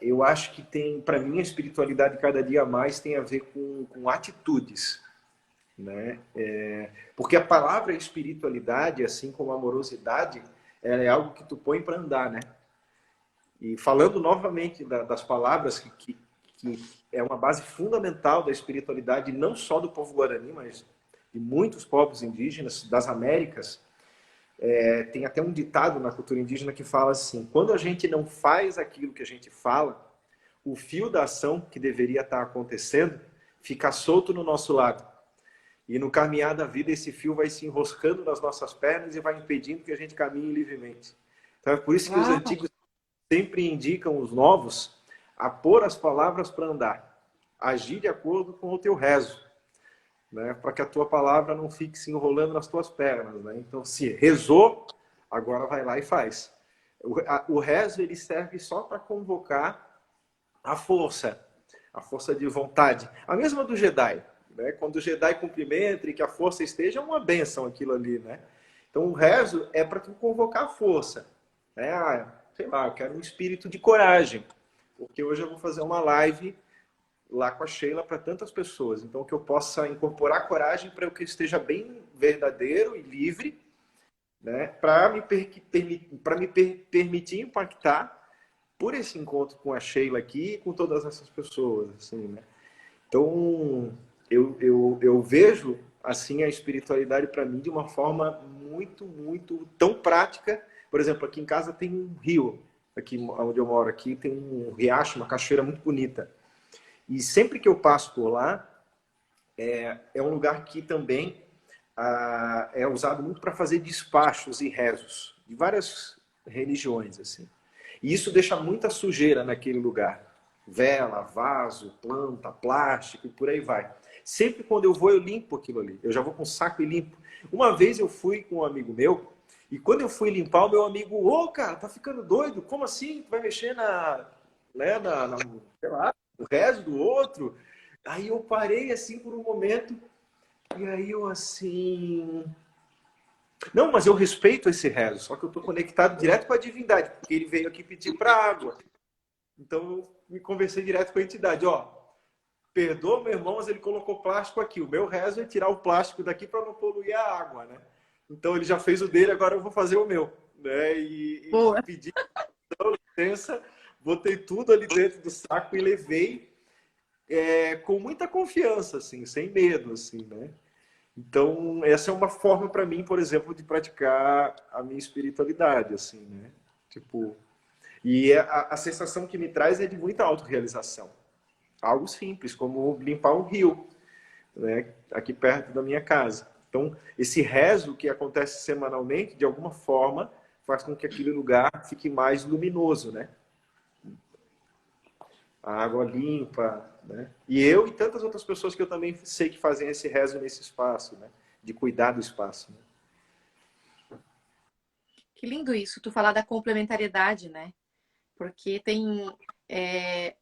Eu acho que tem, para mim, a espiritualidade cada dia mais tem a ver com atitudes, né? Porque a palavra espiritualidade, assim como a amorosidade, ela é algo que tu põe para andar, né? E falando novamente das palavras que é uma base fundamental da espiritualidade, não só do povo guarani, mas de muitos povos indígenas das Américas, tem até um ditado na cultura indígena que fala assim: quando a gente não faz aquilo que a gente fala, o fio da ação que deveria estar acontecendo fica solto no nosso lado. E no caminhar da vida, esse fio vai se enroscando nas nossas pernas e vai impedindo que a gente caminhe livremente. Então é por isso que os Uau! antigos sempre indicam os novos a pôr as palavras para andar, agir de acordo com o teu rezo, né? Para que a tua palavra não fique se enrolando nas tuas pernas, né? Então, se rezou, agora vai lá e faz. O rezo ele serve só para convocar a força de vontade, a mesma do Jedi, né? Quando o Jedi cumprimenta e que a força esteja, é uma bênção aquilo ali, né? Então, o rezo é para tu convocar a força, né? Sei lá, eu quero um espírito de coragem, porque hoje eu vou fazer uma live lá com a Sheila para tantas pessoas. Então, que eu possa incorporar coragem para que eu esteja bem verdadeiro e livre, né? Para me permitir impactar por esse encontro com a Sheila aqui e com todas essas pessoas, assim, né? Então, eu vejo assim a espiritualidade para mim de uma forma muito, muito tão prática. Por exemplo, aqui em casa tem um rio, aqui onde eu moro aqui tem um riacho, uma cachoeira muito bonita. E sempre que eu passo por lá, é um lugar que também é usado muito para fazer despachos e rezos de várias religiões, assim. E isso deixa muita sujeira naquele lugar. Vela, vaso, planta, plástico e por aí vai. Sempre quando eu vou, eu limpo aquilo ali. Eu já vou com o saco e limpo. Uma vez eu fui com um amigo meu, e quando eu fui limpar, o meu amigo, ô, cara, tá ficando doido? Como assim? Tu vai mexer sei lá, o rezo do outro. Aí eu parei assim por um momento, e aí eu assim. Não, mas eu respeito esse rezo, só que eu estou conectado direto com a divindade, porque ele veio aqui pedir para água. Então eu me conversei direto com a entidade. Ó, perdoa meu irmão, mas ele colocou plástico aqui. O meu rezo é tirar o plástico daqui para não poluir a água, né? Então ele já fez o dele, agora eu vou fazer o meu, né? E Boa. pedi licença, botei tudo ali dentro do saco e levei com muita confiança, assim, sem medo, assim, né? Então, essa é uma forma para mim, por exemplo, de praticar a minha espiritualidade, assim, né? Tipo, e a sensação que me traz é de muita autorrealização. Algo simples, como limpar um rio, né? Aqui perto da minha casa. Então, esse rezo que acontece semanalmente, de alguma forma, faz com que aquele lugar fique mais luminoso, né? A água limpa, né? E eu e tantas outras pessoas que eu também sei que fazem esse rezo nesse espaço, né? De cuidar do espaço, né? Que lindo isso, tu falar da complementariedade, né? Porque tem. é,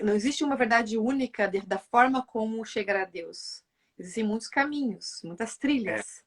não existe uma verdade única da forma como chegar a Deus. Existem muitos caminhos, muitas É, trilhas.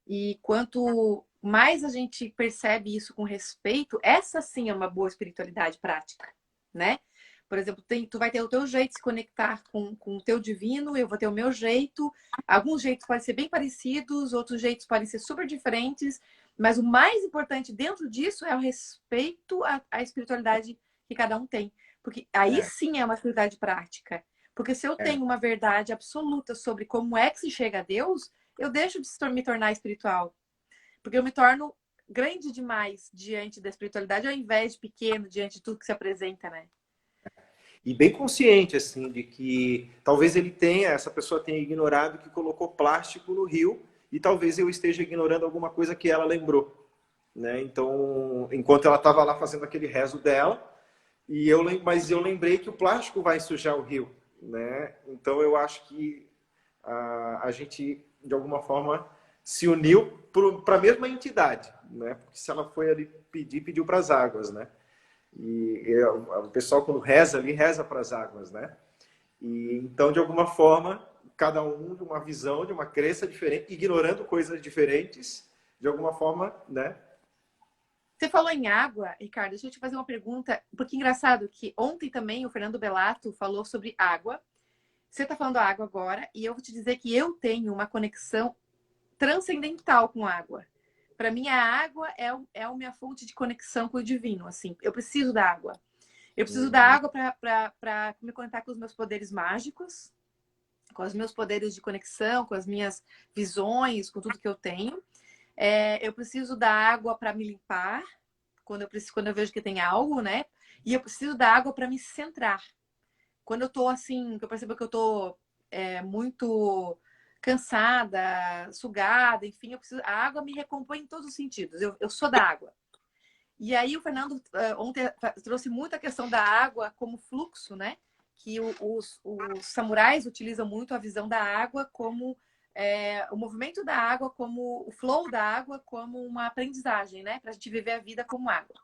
E quanto mais a gente percebe isso com respeito, essa sim é uma boa espiritualidade prática, né? Por exemplo, tu vai ter o teu jeito de se conectar com o teu divino, eu vou ter o meu jeito. Alguns jeitos podem ser bem parecidos, outros jeitos podem ser super diferentes, mas o mais importante dentro disso é o respeito à espiritualidade que cada um tem. Porque aí é, sim é uma espiritualidade prática. Porque se eu é. tenho uma verdade absoluta sobre como é que se chega a Deus, eu deixo de me tornar espiritual. Porque eu me torno grande demais diante da espiritualidade, ao invés de pequeno diante de tudo que se apresenta, né? E bem consciente, assim, de que talvez essa pessoa tenha ignorado que colocou plástico no rio e talvez eu esteja ignorando alguma coisa que ela lembrou, né? Então, enquanto ela estava lá fazendo aquele rezo dela, mas eu lembrei que o plástico vai sujar o rio, né? Então, eu acho que a gente, de alguma forma, se uniu para a mesma entidade, né? Porque se ela foi ali pedir, pediu para as águas, né? O pessoal, quando reza ali, reza para as águas, né? E então, de alguma forma, cada um de uma visão, de uma crença diferente, ignorando coisas diferentes, de alguma forma, né? Você falou em água, Ricardo, deixa eu te fazer uma pergunta, porque é engraçado que ontem também o Fernando Bellato falou sobre água. Você está falando água agora, e eu vou te dizer que eu tenho uma conexão transcendental com água. Para mim, a água é a minha fonte de conexão com o divino. Assim, eu preciso da água. Eu preciso da Uhum. água para me conectar com os meus poderes mágicos, com os meus poderes de conexão, com as minhas visões, com tudo que eu tenho. Eu preciso da água para me limpar, quando eu vejo que tem algo, né? E eu preciso da água para me centrar. Quando eu tô assim, que eu percebo que eu tô muito cansada, sugada, enfim, a água me recompõe em todos os sentidos. Eu sou da água. E aí o Fernando ontem trouxe muito a questão da água como fluxo, né? Que os samurais utilizam muito a visão da água como o movimento da água, como o flow da água, como uma aprendizagem, né? Para a gente viver a vida como água.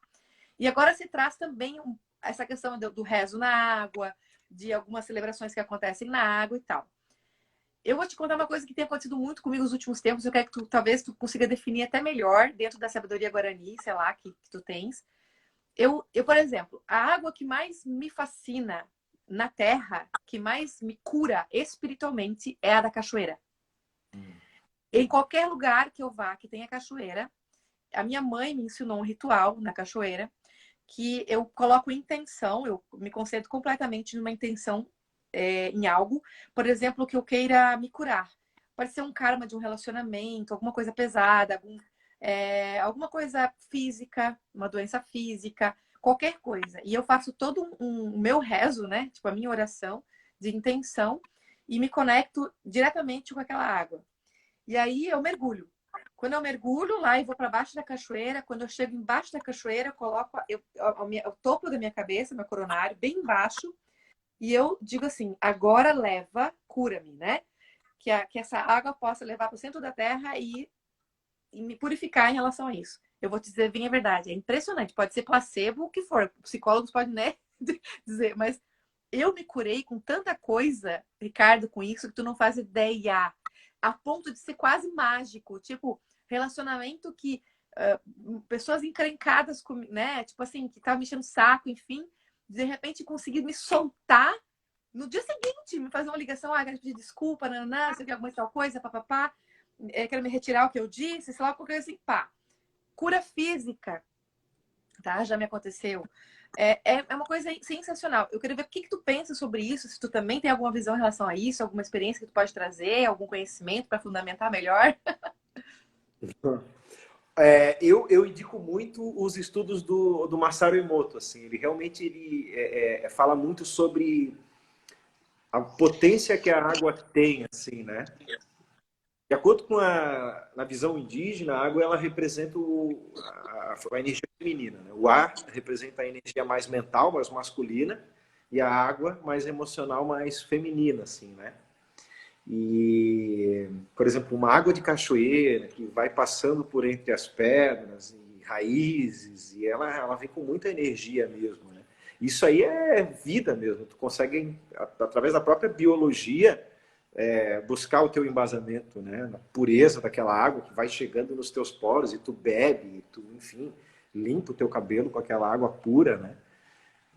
E agora se traz também essa questão do rezo na água, de algumas celebrações que acontecem na água e tal. Eu vou te contar uma coisa que tem acontecido muito comigo nos últimos tempos. Eu quero que talvez tu consiga definir até melhor dentro da sabedoria guarani, sei lá, que tu tens. Por exemplo, a água que mais me fascina na terra, que mais me cura espiritualmente, é a da cachoeira. Em qualquer lugar que eu vá que tenha cachoeira, a minha mãe me ensinou um ritual na cachoeira que eu coloco intenção, eu me concentro completamente numa intenção em algo, por exemplo, que eu queira me curar. Pode ser um karma de um relacionamento, alguma coisa pesada, alguma coisa física, uma doença física, qualquer coisa. E eu faço todo um meu rezo, né? Tipo, a minha oração de intenção e me conecto diretamente com aquela água. E aí eu mergulho. Quando eu mergulho lá e vou para baixo da cachoeira, quando eu chego embaixo da cachoeira, eu coloco o topo da minha cabeça, meu coronário, bem embaixo, e eu digo assim: agora leva, cura-me, né? Que essa água possa levar para o centro da terra e me purificar em relação a isso. Eu vou te dizer bem a verdade, é impressionante. Pode ser placebo, o que for. Psicólogos podem, né, dizer, mas eu me curei com tanta coisa, Ricardo, com isso, que tu não faz ideia. A ponto de ser quase mágico. Tipo, relacionamento que... pessoas encrencadas comigo, né? Tipo assim, que estavam me enchendo o saco, enfim. De repente, conseguir me soltar. No dia seguinte, me fazer uma ligação. Ah, quero pedir desculpa, nananã, sei que alguma tal coisa, papapá. Quero me retirar o que eu disse, sei lá, qualquer coisa assim, pá. Cura física, tá? Já me aconteceu. É uma coisa sensacional. Eu queria ver o que tu pensa sobre isso, se tu também tem alguma visão em relação a isso, alguma experiência que tu pode trazer, algum conhecimento para fundamentar melhor. Eu indico muito os estudos do Masaru Emoto. Assim, ele realmente fala muito sobre a potência que a água tem, assim, né? De acordo com na visão indígena, a água ela representa a energia feminina. Né? O ar representa a energia mais mental, mais masculina, e a água mais emocional, mais feminina, assim, né? E, por exemplo, uma água de cachoeira que vai passando por entre as pedras e raízes, e ela vem com muita energia mesmo, né? Isso aí é vida mesmo. Tu consegue, através da própria biologia, buscar o teu embasamento, né? Na pureza daquela água que vai chegando nos teus poros e tu bebe, e tu, enfim, limpa o teu cabelo com aquela água pura, né?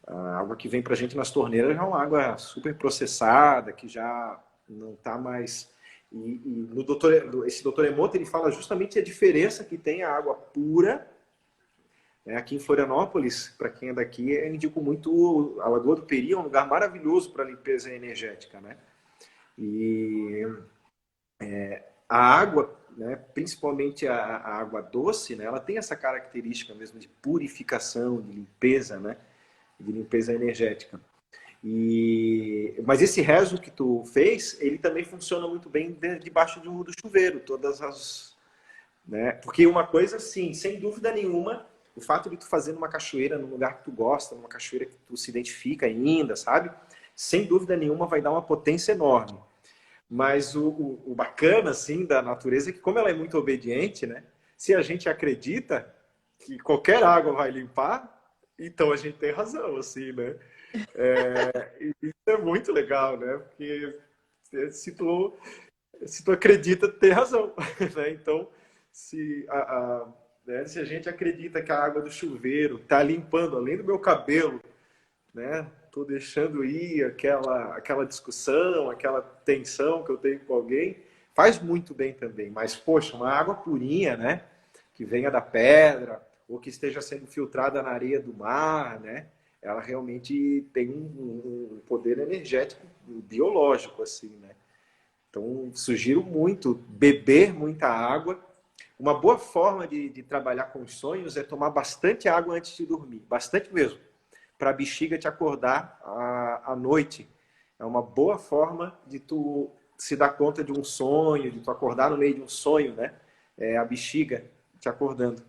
A água que vem pra gente nas torneiras é uma água super processada, que já não está mais... E no esse doutor Emoto, ele fala justamente a diferença que tem a água pura, né? Aqui em Florianópolis, para quem é daqui, eu indico muito a Lagoa do Peri, é um lugar maravilhoso para limpeza energética, né? E a água, né, principalmente a água doce, né, ela tem essa característica mesmo de purificação, de limpeza, né, de limpeza energética. Mas esse rezo que tu fez, ele também funciona muito bem debaixo do chuveiro, todas as, né? Porque uma coisa, sim, sem dúvida nenhuma, o fato de tu fazer numa cachoeira, num lugar que tu gosta, numa cachoeira que tu se identifica ainda, sabe? Sem dúvida nenhuma vai dar uma potência enorme. Mas o bacana, assim, da natureza é que como ela é muito obediente, né? Se a gente acredita que qualquer água vai limpar, então a gente tem razão, assim, né? Isso é muito legal, né? Porque se tu acredita, tem razão, né? Então, né, se a gente acredita que a água do chuveiro está limpando, além do meu cabelo, né? Tô deixando ir aquela discussão, aquela tensão que eu tenho com alguém, faz muito bem também. Mas, poxa, uma água purinha, né? Que venha da pedra, ou que esteja sendo filtrada na areia do mar, né? Ela realmente tem um poder energético, biológico, assim, né? Então, sugiro muito beber muita água. Uma boa forma de trabalhar com os sonhos é tomar bastante água antes de dormir, bastante mesmo, para a bexiga te acordar à noite. É uma boa forma de tu se dar conta de um sonho, de tu acordar no meio de um sonho, né? A bexiga te acordando.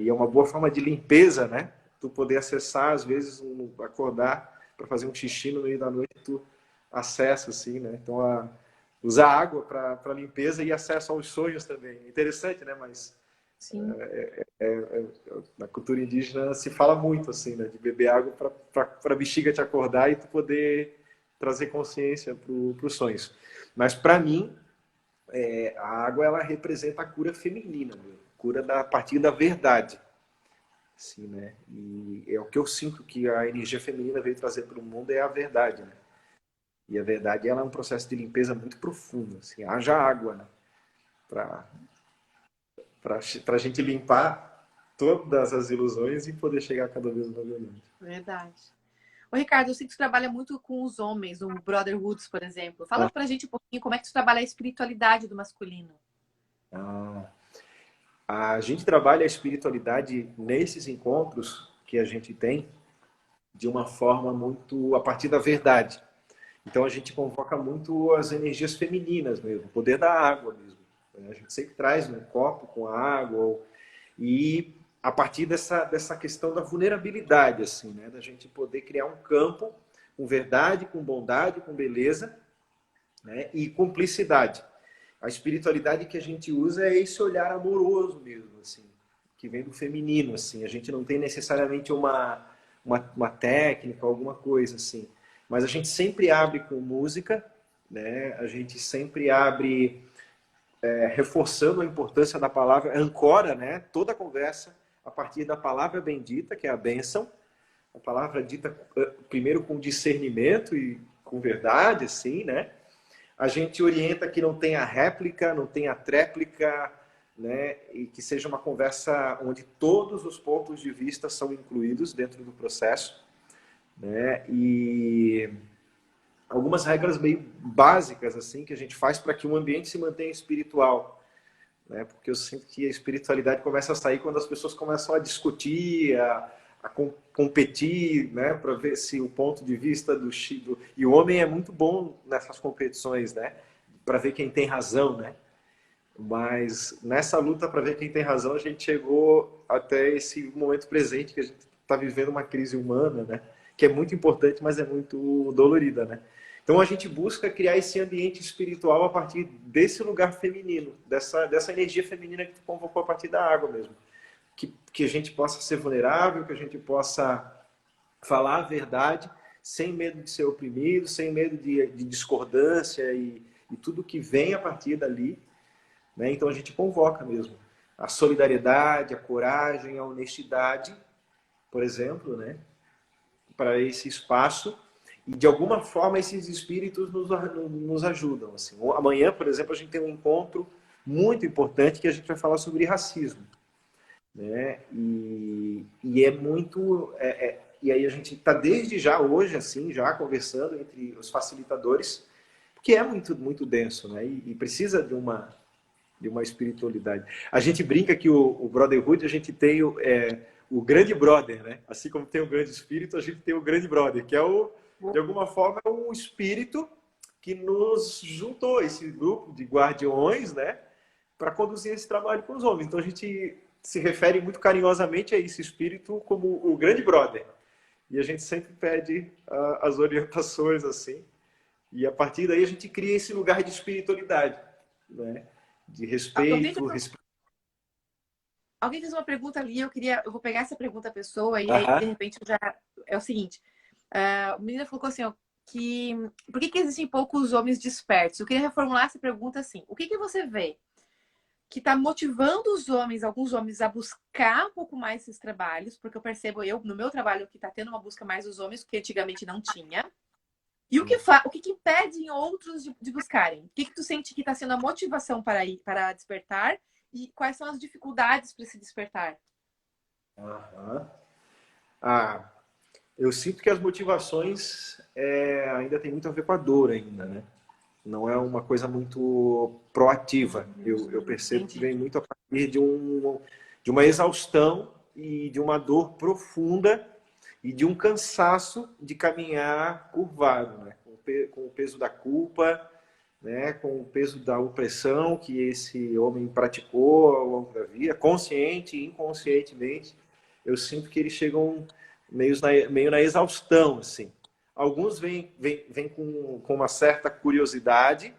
E é uma boa forma de limpeza, né? Tu poder acessar, às vezes, acordar para fazer um xixi no meio da noite, tu acessa, assim, né? Então, usar água para limpeza e acesso aos sonhos também. Interessante, né? Mas Sim. na cultura indígena se fala muito, assim, né? De beber água para a bexiga te acordar e tu poder trazer consciência para os sonhos. Mas, para mim, a água, ela representa a cura feminina, mesmo. Cura a partir da verdade. Assim, né? E é o que eu sinto que a energia feminina veio trazer para o mundo é a verdade, né? E a verdade, ela é um processo de limpeza muito profundo, assim, haja água, né? Para a gente limpar todas as ilusões e poder chegar cada vez mais verdade. Verdade. Ô, Ricardo, eu sei que tu trabalha muito com os homens, no Brotherhoods, por exemplo. Fala pra gente um pouquinho como é que tu trabalha a espiritualidade do masculino. Ah, a gente trabalha a espiritualidade nesses encontros que a gente tem de uma forma muito a partir da verdade. Então a gente convoca muito as energias femininas mesmo, o poder da água mesmo. A gente sempre traz um copo com água e a partir dessa questão da vulnerabilidade, assim, né? Da gente poder criar um campo com verdade, com bondade, com beleza, né? E cumplicidade. A espiritualidade que a gente usa é esse olhar amoroso mesmo, assim, que vem do feminino, assim. A gente não tem necessariamente uma técnica, alguma coisa, assim. mas a gente sempre abre com música, né? A gente sempre abre reforçando a importância da palavra, ancora, né? Toda a conversa a partir da palavra bendita, que é a bênção, a palavra dita primeiro com discernimento e com verdade, assim, né? A gente orienta que não tenha réplica, não tenha tréplica, né? E que seja uma conversa onde todos os pontos de vista são incluídos dentro do processo, né? E algumas regras meio básicas assim que a gente faz para que o ambiente se mantenha espiritual, né? Porque eu sinto que a espiritualidade começa a sair quando as pessoas começam a discutir, a competir, né? Para ver se o ponto de vista do Chico... E o homem é muito bom nessas competições, né? Para ver quem tem razão, né? Mas nessa luta para ver quem tem razão, a gente chegou até esse momento presente que a gente está vivendo uma crise humana, né? Que é muito importante, mas é muito dolorida, né? Então a gente busca criar esse ambiente espiritual a partir desse lugar feminino, dessa energia feminina que tu convocou a partir da água mesmo. Que a gente possa ser vulnerável, que a gente possa falar a verdade sem medo de ser oprimido, sem medo de discordância e tudo que vem a partir dali, né? Então a gente convoca mesmo a solidariedade, a coragem, a honestidade, por exemplo, né? Para esse espaço. E de alguma forma esses espíritos nos ajudam. Assim. Amanhã, por exemplo, a gente tem um encontro muito importante que a gente vai falar sobre racismo. Né? E é muito. E aí a gente está desde já hoje, assim, já conversando entre os facilitadores, porque é muito, muito denso, né? E precisa de uma espiritualidade. A gente brinca que o Brotherhood, a gente tem o grande brother, né? Assim como tem o grande espírito, a gente tem o grande brother, que é de alguma forma, é um espírito que nos juntou, esse grupo de guardiões, né? Para conduzir esse trabalho com os homens. Então a gente se refere muito carinhosamente a esse espírito como o grande brother. E a gente sempre pede as orientações assim. E a partir daí a gente cria esse lugar de espiritualidade, né? De respeito. Alguém fez uma pergunta ali, eu vou pegar essa pergunta à pessoa e aí, de Aham. repente, já é o seguinte. A menina colocou assim, ó, que por que existem poucos homens despertos? Eu queria reformular essa pergunta assim. O que você vê que está motivando os homens, alguns homens, a buscar um pouco mais esses trabalhos? Porque eu percebo, no meu trabalho, que está tendo uma busca mais dos homens, que antigamente não tinha. E o que impede outros de buscarem? O que tu sente que está sendo a motivação para despertar? E quais são as dificuldades para se despertar? Aham. Ah, eu sinto que as motivações ainda tem muito a ver com a dor ainda, né? Não é uma coisa muito proativa. Eu percebo que Entendi. vem muito a partir de uma exaustão e de uma dor profunda e de um cansaço de caminhar curvado, né? Com o peso da culpa, né? Com o peso da opressão que esse homem praticou ao longo da vida, consciente e inconscientemente. Eu sinto que eles chegam meio na exaustão, assim. Alguns vêm com uma certa curiosidade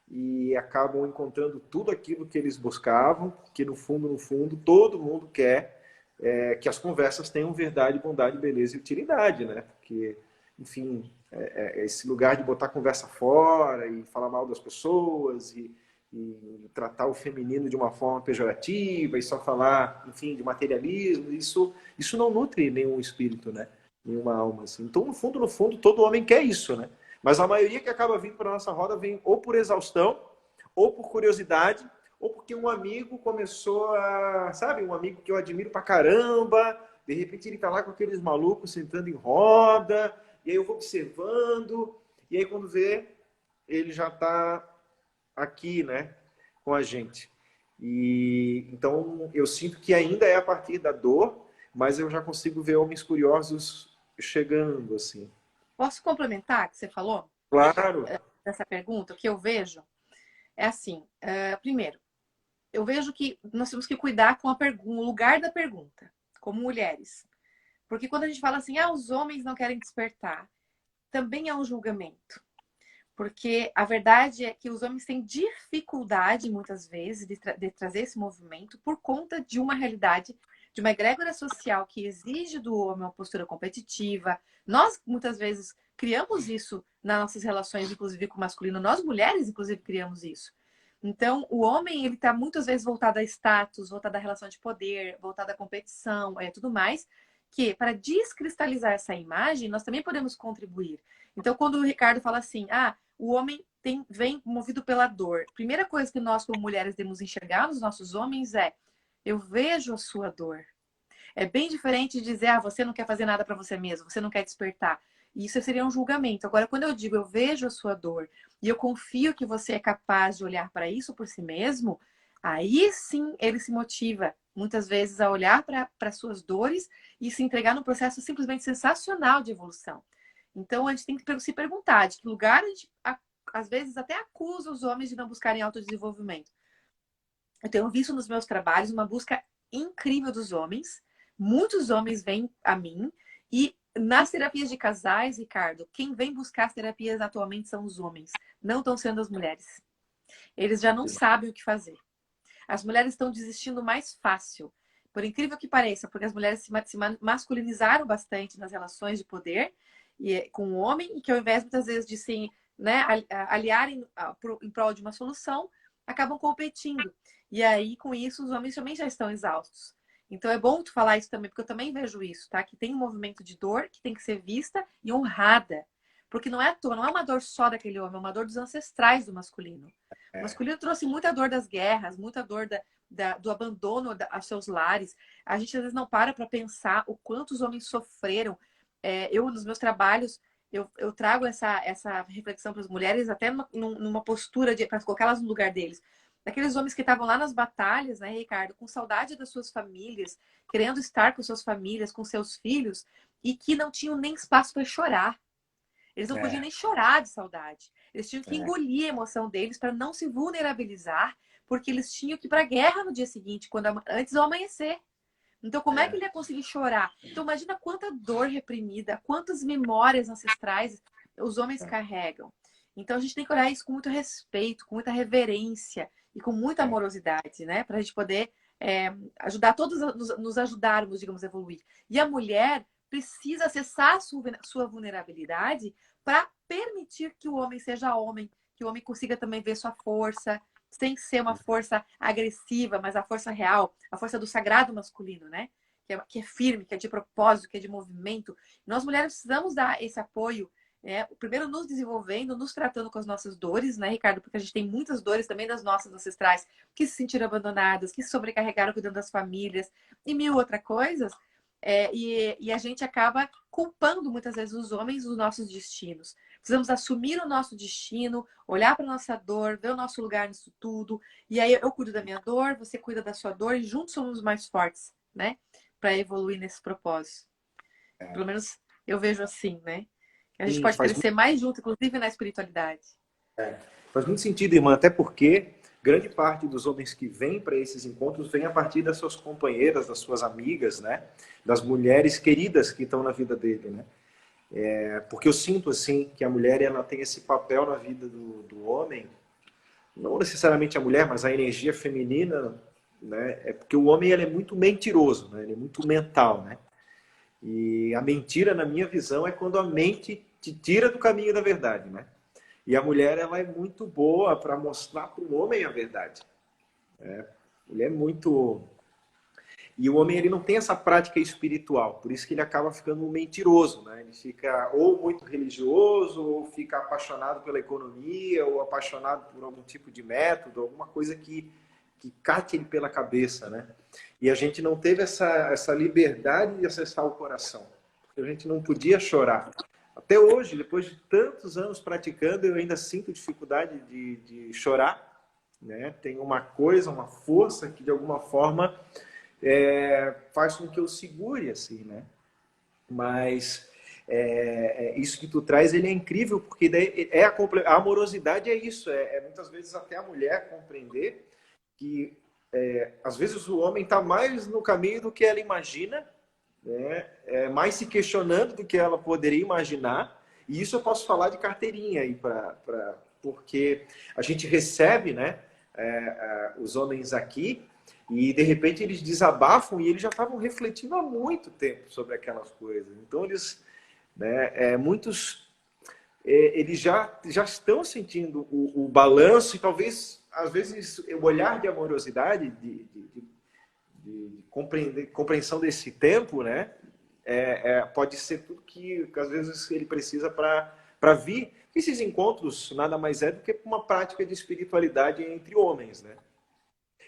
e acabam encontrando tudo aquilo que eles buscavam, que no fundo, todo mundo quer que as conversas tenham verdade, bondade, beleza e utilidade, né? Porque, enfim, esse lugar de botar a conversa fora e falar mal das pessoas e tratar o feminino de uma forma pejorativa e só falar, enfim, de materialismo, isso não nutre nenhum espírito, né? Nenhuma alma, assim. Então, no fundo, todo homem quer isso, né? Mas a maioria que acaba vindo para nossa roda vem ou por exaustão, ou por curiosidade, ou porque um amigo começou sabe, um amigo que eu admiro pra caramba, de repente ele tá lá com aqueles malucos sentando em roda, e aí eu vou observando, e aí quando vê, ele já tá aqui, né, com a gente. E então eu sinto que ainda é a partir da dor, mas eu já consigo ver homens curiosos chegando, assim. Posso complementar o que você falou Claro. dessa pergunta? O que eu vejo é assim: primeiro, eu vejo que nós temos que cuidar com o lugar da pergunta, como mulheres. Porque quando a gente fala assim, os homens não querem despertar, também é um julgamento. Porque a verdade é que os homens têm dificuldade, muitas vezes, de trazer esse movimento por conta de uma realidade de uma egrégora social que exige do homem uma postura competitiva. Nós, muitas vezes, criamos isso nas nossas relações, inclusive com o masculino. Nós, mulheres, inclusive, criamos isso. Então, o homem, ele está muitas vezes voltado a status, voltado à relação de poder, voltado à competição, tudo mais, que para descristalizar essa imagem, nós também podemos contribuir. Então, quando o Ricardo fala assim, o homem vem movido pela dor. Primeira coisa que nós, como mulheres, devemos enxergar nos nossos homens é: eu vejo a sua dor. É bem diferente de dizer, você não quer fazer nada para você mesmo, você não quer despertar. Isso seria um julgamento. Agora, quando eu digo, eu vejo a sua dor e eu confio que você é capaz de olhar para isso por si mesmo, aí sim ele se motiva, muitas vezes, a olhar para suas dores e se entregar num processo simplesmente sensacional de evolução. Então, a gente tem que se perguntar de que lugar a gente, às vezes, até acusa os homens de não buscarem autodesenvolvimento. Eu tenho visto nos meus trabalhos uma busca incrível dos homens. Muitos homens vêm a mim e nas terapias de casais, Ricardo, quem vem buscar as terapias atualmente são os homens, não estão sendo as mulheres. Eles já não sabem o que fazer. As mulheres estão desistindo mais fácil, por incrível que pareça, porque as mulheres se masculinizaram bastante nas relações de poder com o homem, e que ao invés muitas vezes de se aliarem em prol de uma solução, acabam competindo. E aí, com isso, os homens também já estão exaustos. Então é bom tu falar isso também, porque eu também vejo isso, tá? Que tem um movimento de dor que tem que ser vista e honrada. Porque não é à toa, não é uma dor só daquele homem, é uma dor dos ancestrais do masculino. O masculino trouxe muita dor das guerras, muita dor do abandono aos seus lares. A gente às vezes não para pensar o quanto os homens sofreram. Eu, nos meus trabalhos, eu trago essa reflexão para as mulheres até numa postura para colocá-las no lugar deles. Daqueles homens que estavam lá nas batalhas, né, Ricardo, com saudade das suas famílias, querendo estar com suas famílias, com seus filhos, e que não tinham nem espaço para chorar. Eles não podiam nem chorar de saudade. Eles tinham que engolir a emoção deles para não se vulnerabilizar, porque eles tinham que ir para a guerra no dia seguinte, antes do amanhecer. Então, como é que ele ia conseguir chorar? Então, imagina quanta dor reprimida, quantas memórias ancestrais os homens carregam. Então, a gente tem que olhar isso com muito respeito, com muita reverência e com muita amorosidade, né? Para a gente poder ajudar todos, nos ajudarmos, digamos, a evoluir. E a mulher precisa acessar a sua vulnerabilidade para permitir que o homem seja homem, que o homem consiga também ver sua força, sem ser uma força agressiva, mas a força real, a força do sagrado masculino, né? Que é firme, que é de propósito, que é de movimento. Nós mulheres precisamos dar esse apoio, primeiro nos desenvolvendo, nos tratando com as nossas dores, né, Ricardo? Porque a gente tem muitas dores também das nossas ancestrais que se sentiram abandonadas, que se sobrecarregaram cuidando das famílias e mil outras coisas. E a gente acaba culpando muitas vezes os homens dos nossos destinos. Precisamos assumir o nosso destino, olhar para a nossa dor, ver o nosso lugar nisso tudo. E aí eu cuido da minha dor, você cuida da sua dor e juntos somos mais fortes, né? Para evoluir nesse propósito. Pelo menos eu vejo assim, né? A gente pode crescer mais junto, inclusive na espiritualidade. Faz muito sentido, irmã, até porque grande parte dos homens que vêm para esses encontros vem a partir das suas companheiras, das suas amigas, né? Das mulheres queridas que estão na vida dele, né? Porque eu sinto, assim, que a mulher ela tem esse papel na vida do homem, não necessariamente a mulher, mas a energia feminina, né? É porque o homem ele é muito mentiroso, né? Ele é muito mental, né? E a mentira, na minha visão, é quando a mente te tira do caminho da verdade, né? E a mulher ela é muito boa para mostrar para o homem a verdade. Ele é muito... E o homem ele não tem essa prática espiritual, por isso que ele acaba ficando um mentiroso, né? Ele fica ou muito religioso, ou fica apaixonado pela economia, ou apaixonado por algum tipo de método, alguma coisa que cate ele pela cabeça, né? E a gente não teve essa liberdade de acessar o coração, porque a gente não podia chorar. Até hoje, depois de tantos anos praticando, eu ainda sinto dificuldade de chorar, né? Tem uma coisa, uma força que de alguma forma faz com que eu segure assim, né? Mas isso que tu traz, ele é incrível, porque daí a amorosidade é isso, muitas vezes até a mulher compreender que às vezes o homem está mais no caminho do que ela imagina, né? Mais se questionando do que ela poderia imaginar. E isso eu posso falar de carteirinha aí, porque a gente recebe, né, os homens aqui E, de repente, eles desabafam e eles já estavam refletindo há muito tempo sobre aquelas coisas. Então, eles, né, muitos, eles já estão sentindo o balanço e talvez, às vezes, o olhar de amorosidade, de compreensão desse tempo, né, pode ser tudo que, às vezes, ele precisa para vir. Esses encontros nada mais é do que uma prática de espiritualidade entre homens, né?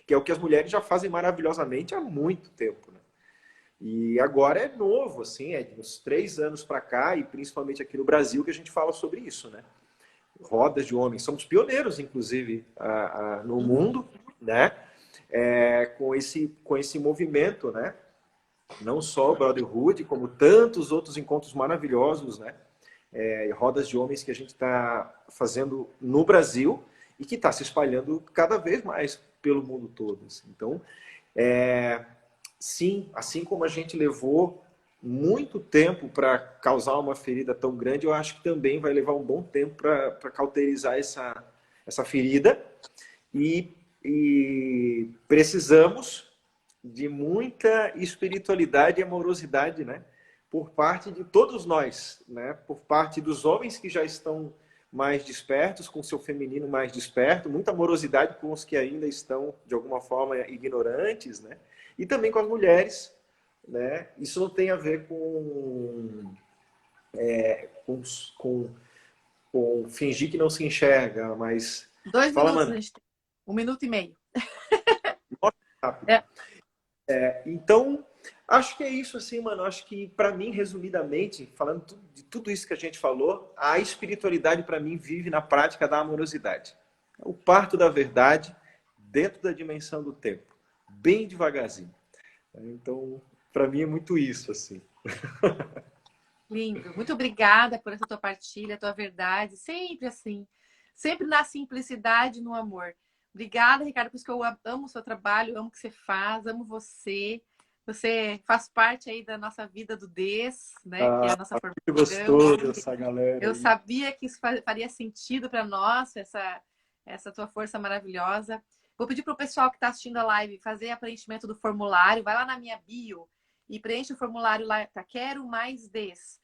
Que é o que as mulheres já fazem maravilhosamente há muito tempo, né? E agora é novo, assim, é de uns 3 anos para cá, e principalmente aqui no Brasil, que a gente fala sobre isso, né? Rodas de homens. Somos pioneiros, inclusive, no mundo, né? Com esse movimento, né? Não só o Brotherhood, como tantos outros encontros maravilhosos, né? Rodas de homens que a gente está fazendo no Brasil e que está se espalhando cada vez mais pelo mundo todo. Assim. Então, sim, assim como a gente levou muito tempo para causar uma ferida tão grande, eu acho que também vai levar um bom tempo para cauterizar essa ferida e precisamos de muita espiritualidade e amorosidade, né? Por parte de todos nós, né? Por parte dos homens que já estão mais despertos, com seu feminino mais desperto, muita amorosidade com os que ainda estão, de alguma forma, ignorantes, né? E também com as mulheres, né? Isso não tem a ver com, com fingir que não se enxerga, mas... 2 minutos, a gente tem 1 minuto e meio. Rápido. É. Então, acho que é isso, assim, mano. Acho que, para mim, resumidamente, falando de tudo isso que a gente falou, a espiritualidade, para mim, vive na prática da amorosidade. O parto da verdade dentro da dimensão do tempo, bem devagarzinho. Então, para mim, é muito isso, assim. Lindo. Muito obrigada por essa tua partilha, tua verdade. Sempre assim. Sempre na simplicidade e no amor. Obrigada, Ricardo, por isso que eu amo o seu trabalho, amo o que você faz, amo você. Você faz parte aí da nossa vida do DES, né? Que é a nossa Muito formação. gostoso essa galera Eu aí. sabia que isso faria sentido para nós, essa tua força maravilhosa. Vou pedir para o pessoal que está assistindo a live fazer o preenchimento do formulário. Vai lá na minha bio e preenche o formulário lá, tá? Quero mais DES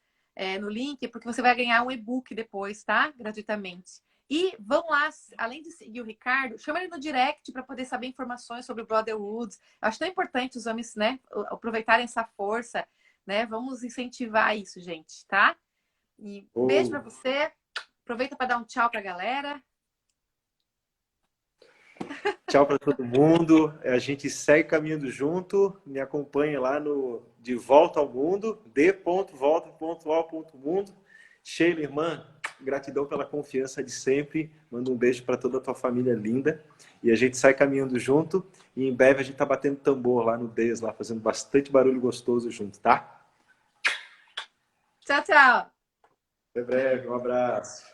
no link, porque você vai ganhar um e-book depois, tá? Gratuitamente. E vão lá, além de seguir o Ricardo, chama ele no direct para poder saber informações sobre o Brotherhoods. Eu acho tão importante os homens, né, aproveitarem essa força, né? Vamos incentivar isso, gente, tá? E beijo para você. Aproveita para dar um tchau para a galera. Tchau para todo mundo. A gente segue caminhando junto. Me acompanhe lá no De Volta ao Mundo, d.volta.ao.mundo. Sheila, irmã, gratidão pela confiança de sempre. Manda um beijo para toda a tua família linda. E a gente sai caminhando junto. E em breve a gente tá batendo tambor lá no DES, lá fazendo bastante barulho gostoso junto, tá? Tchau, tchau. Até breve, um abraço.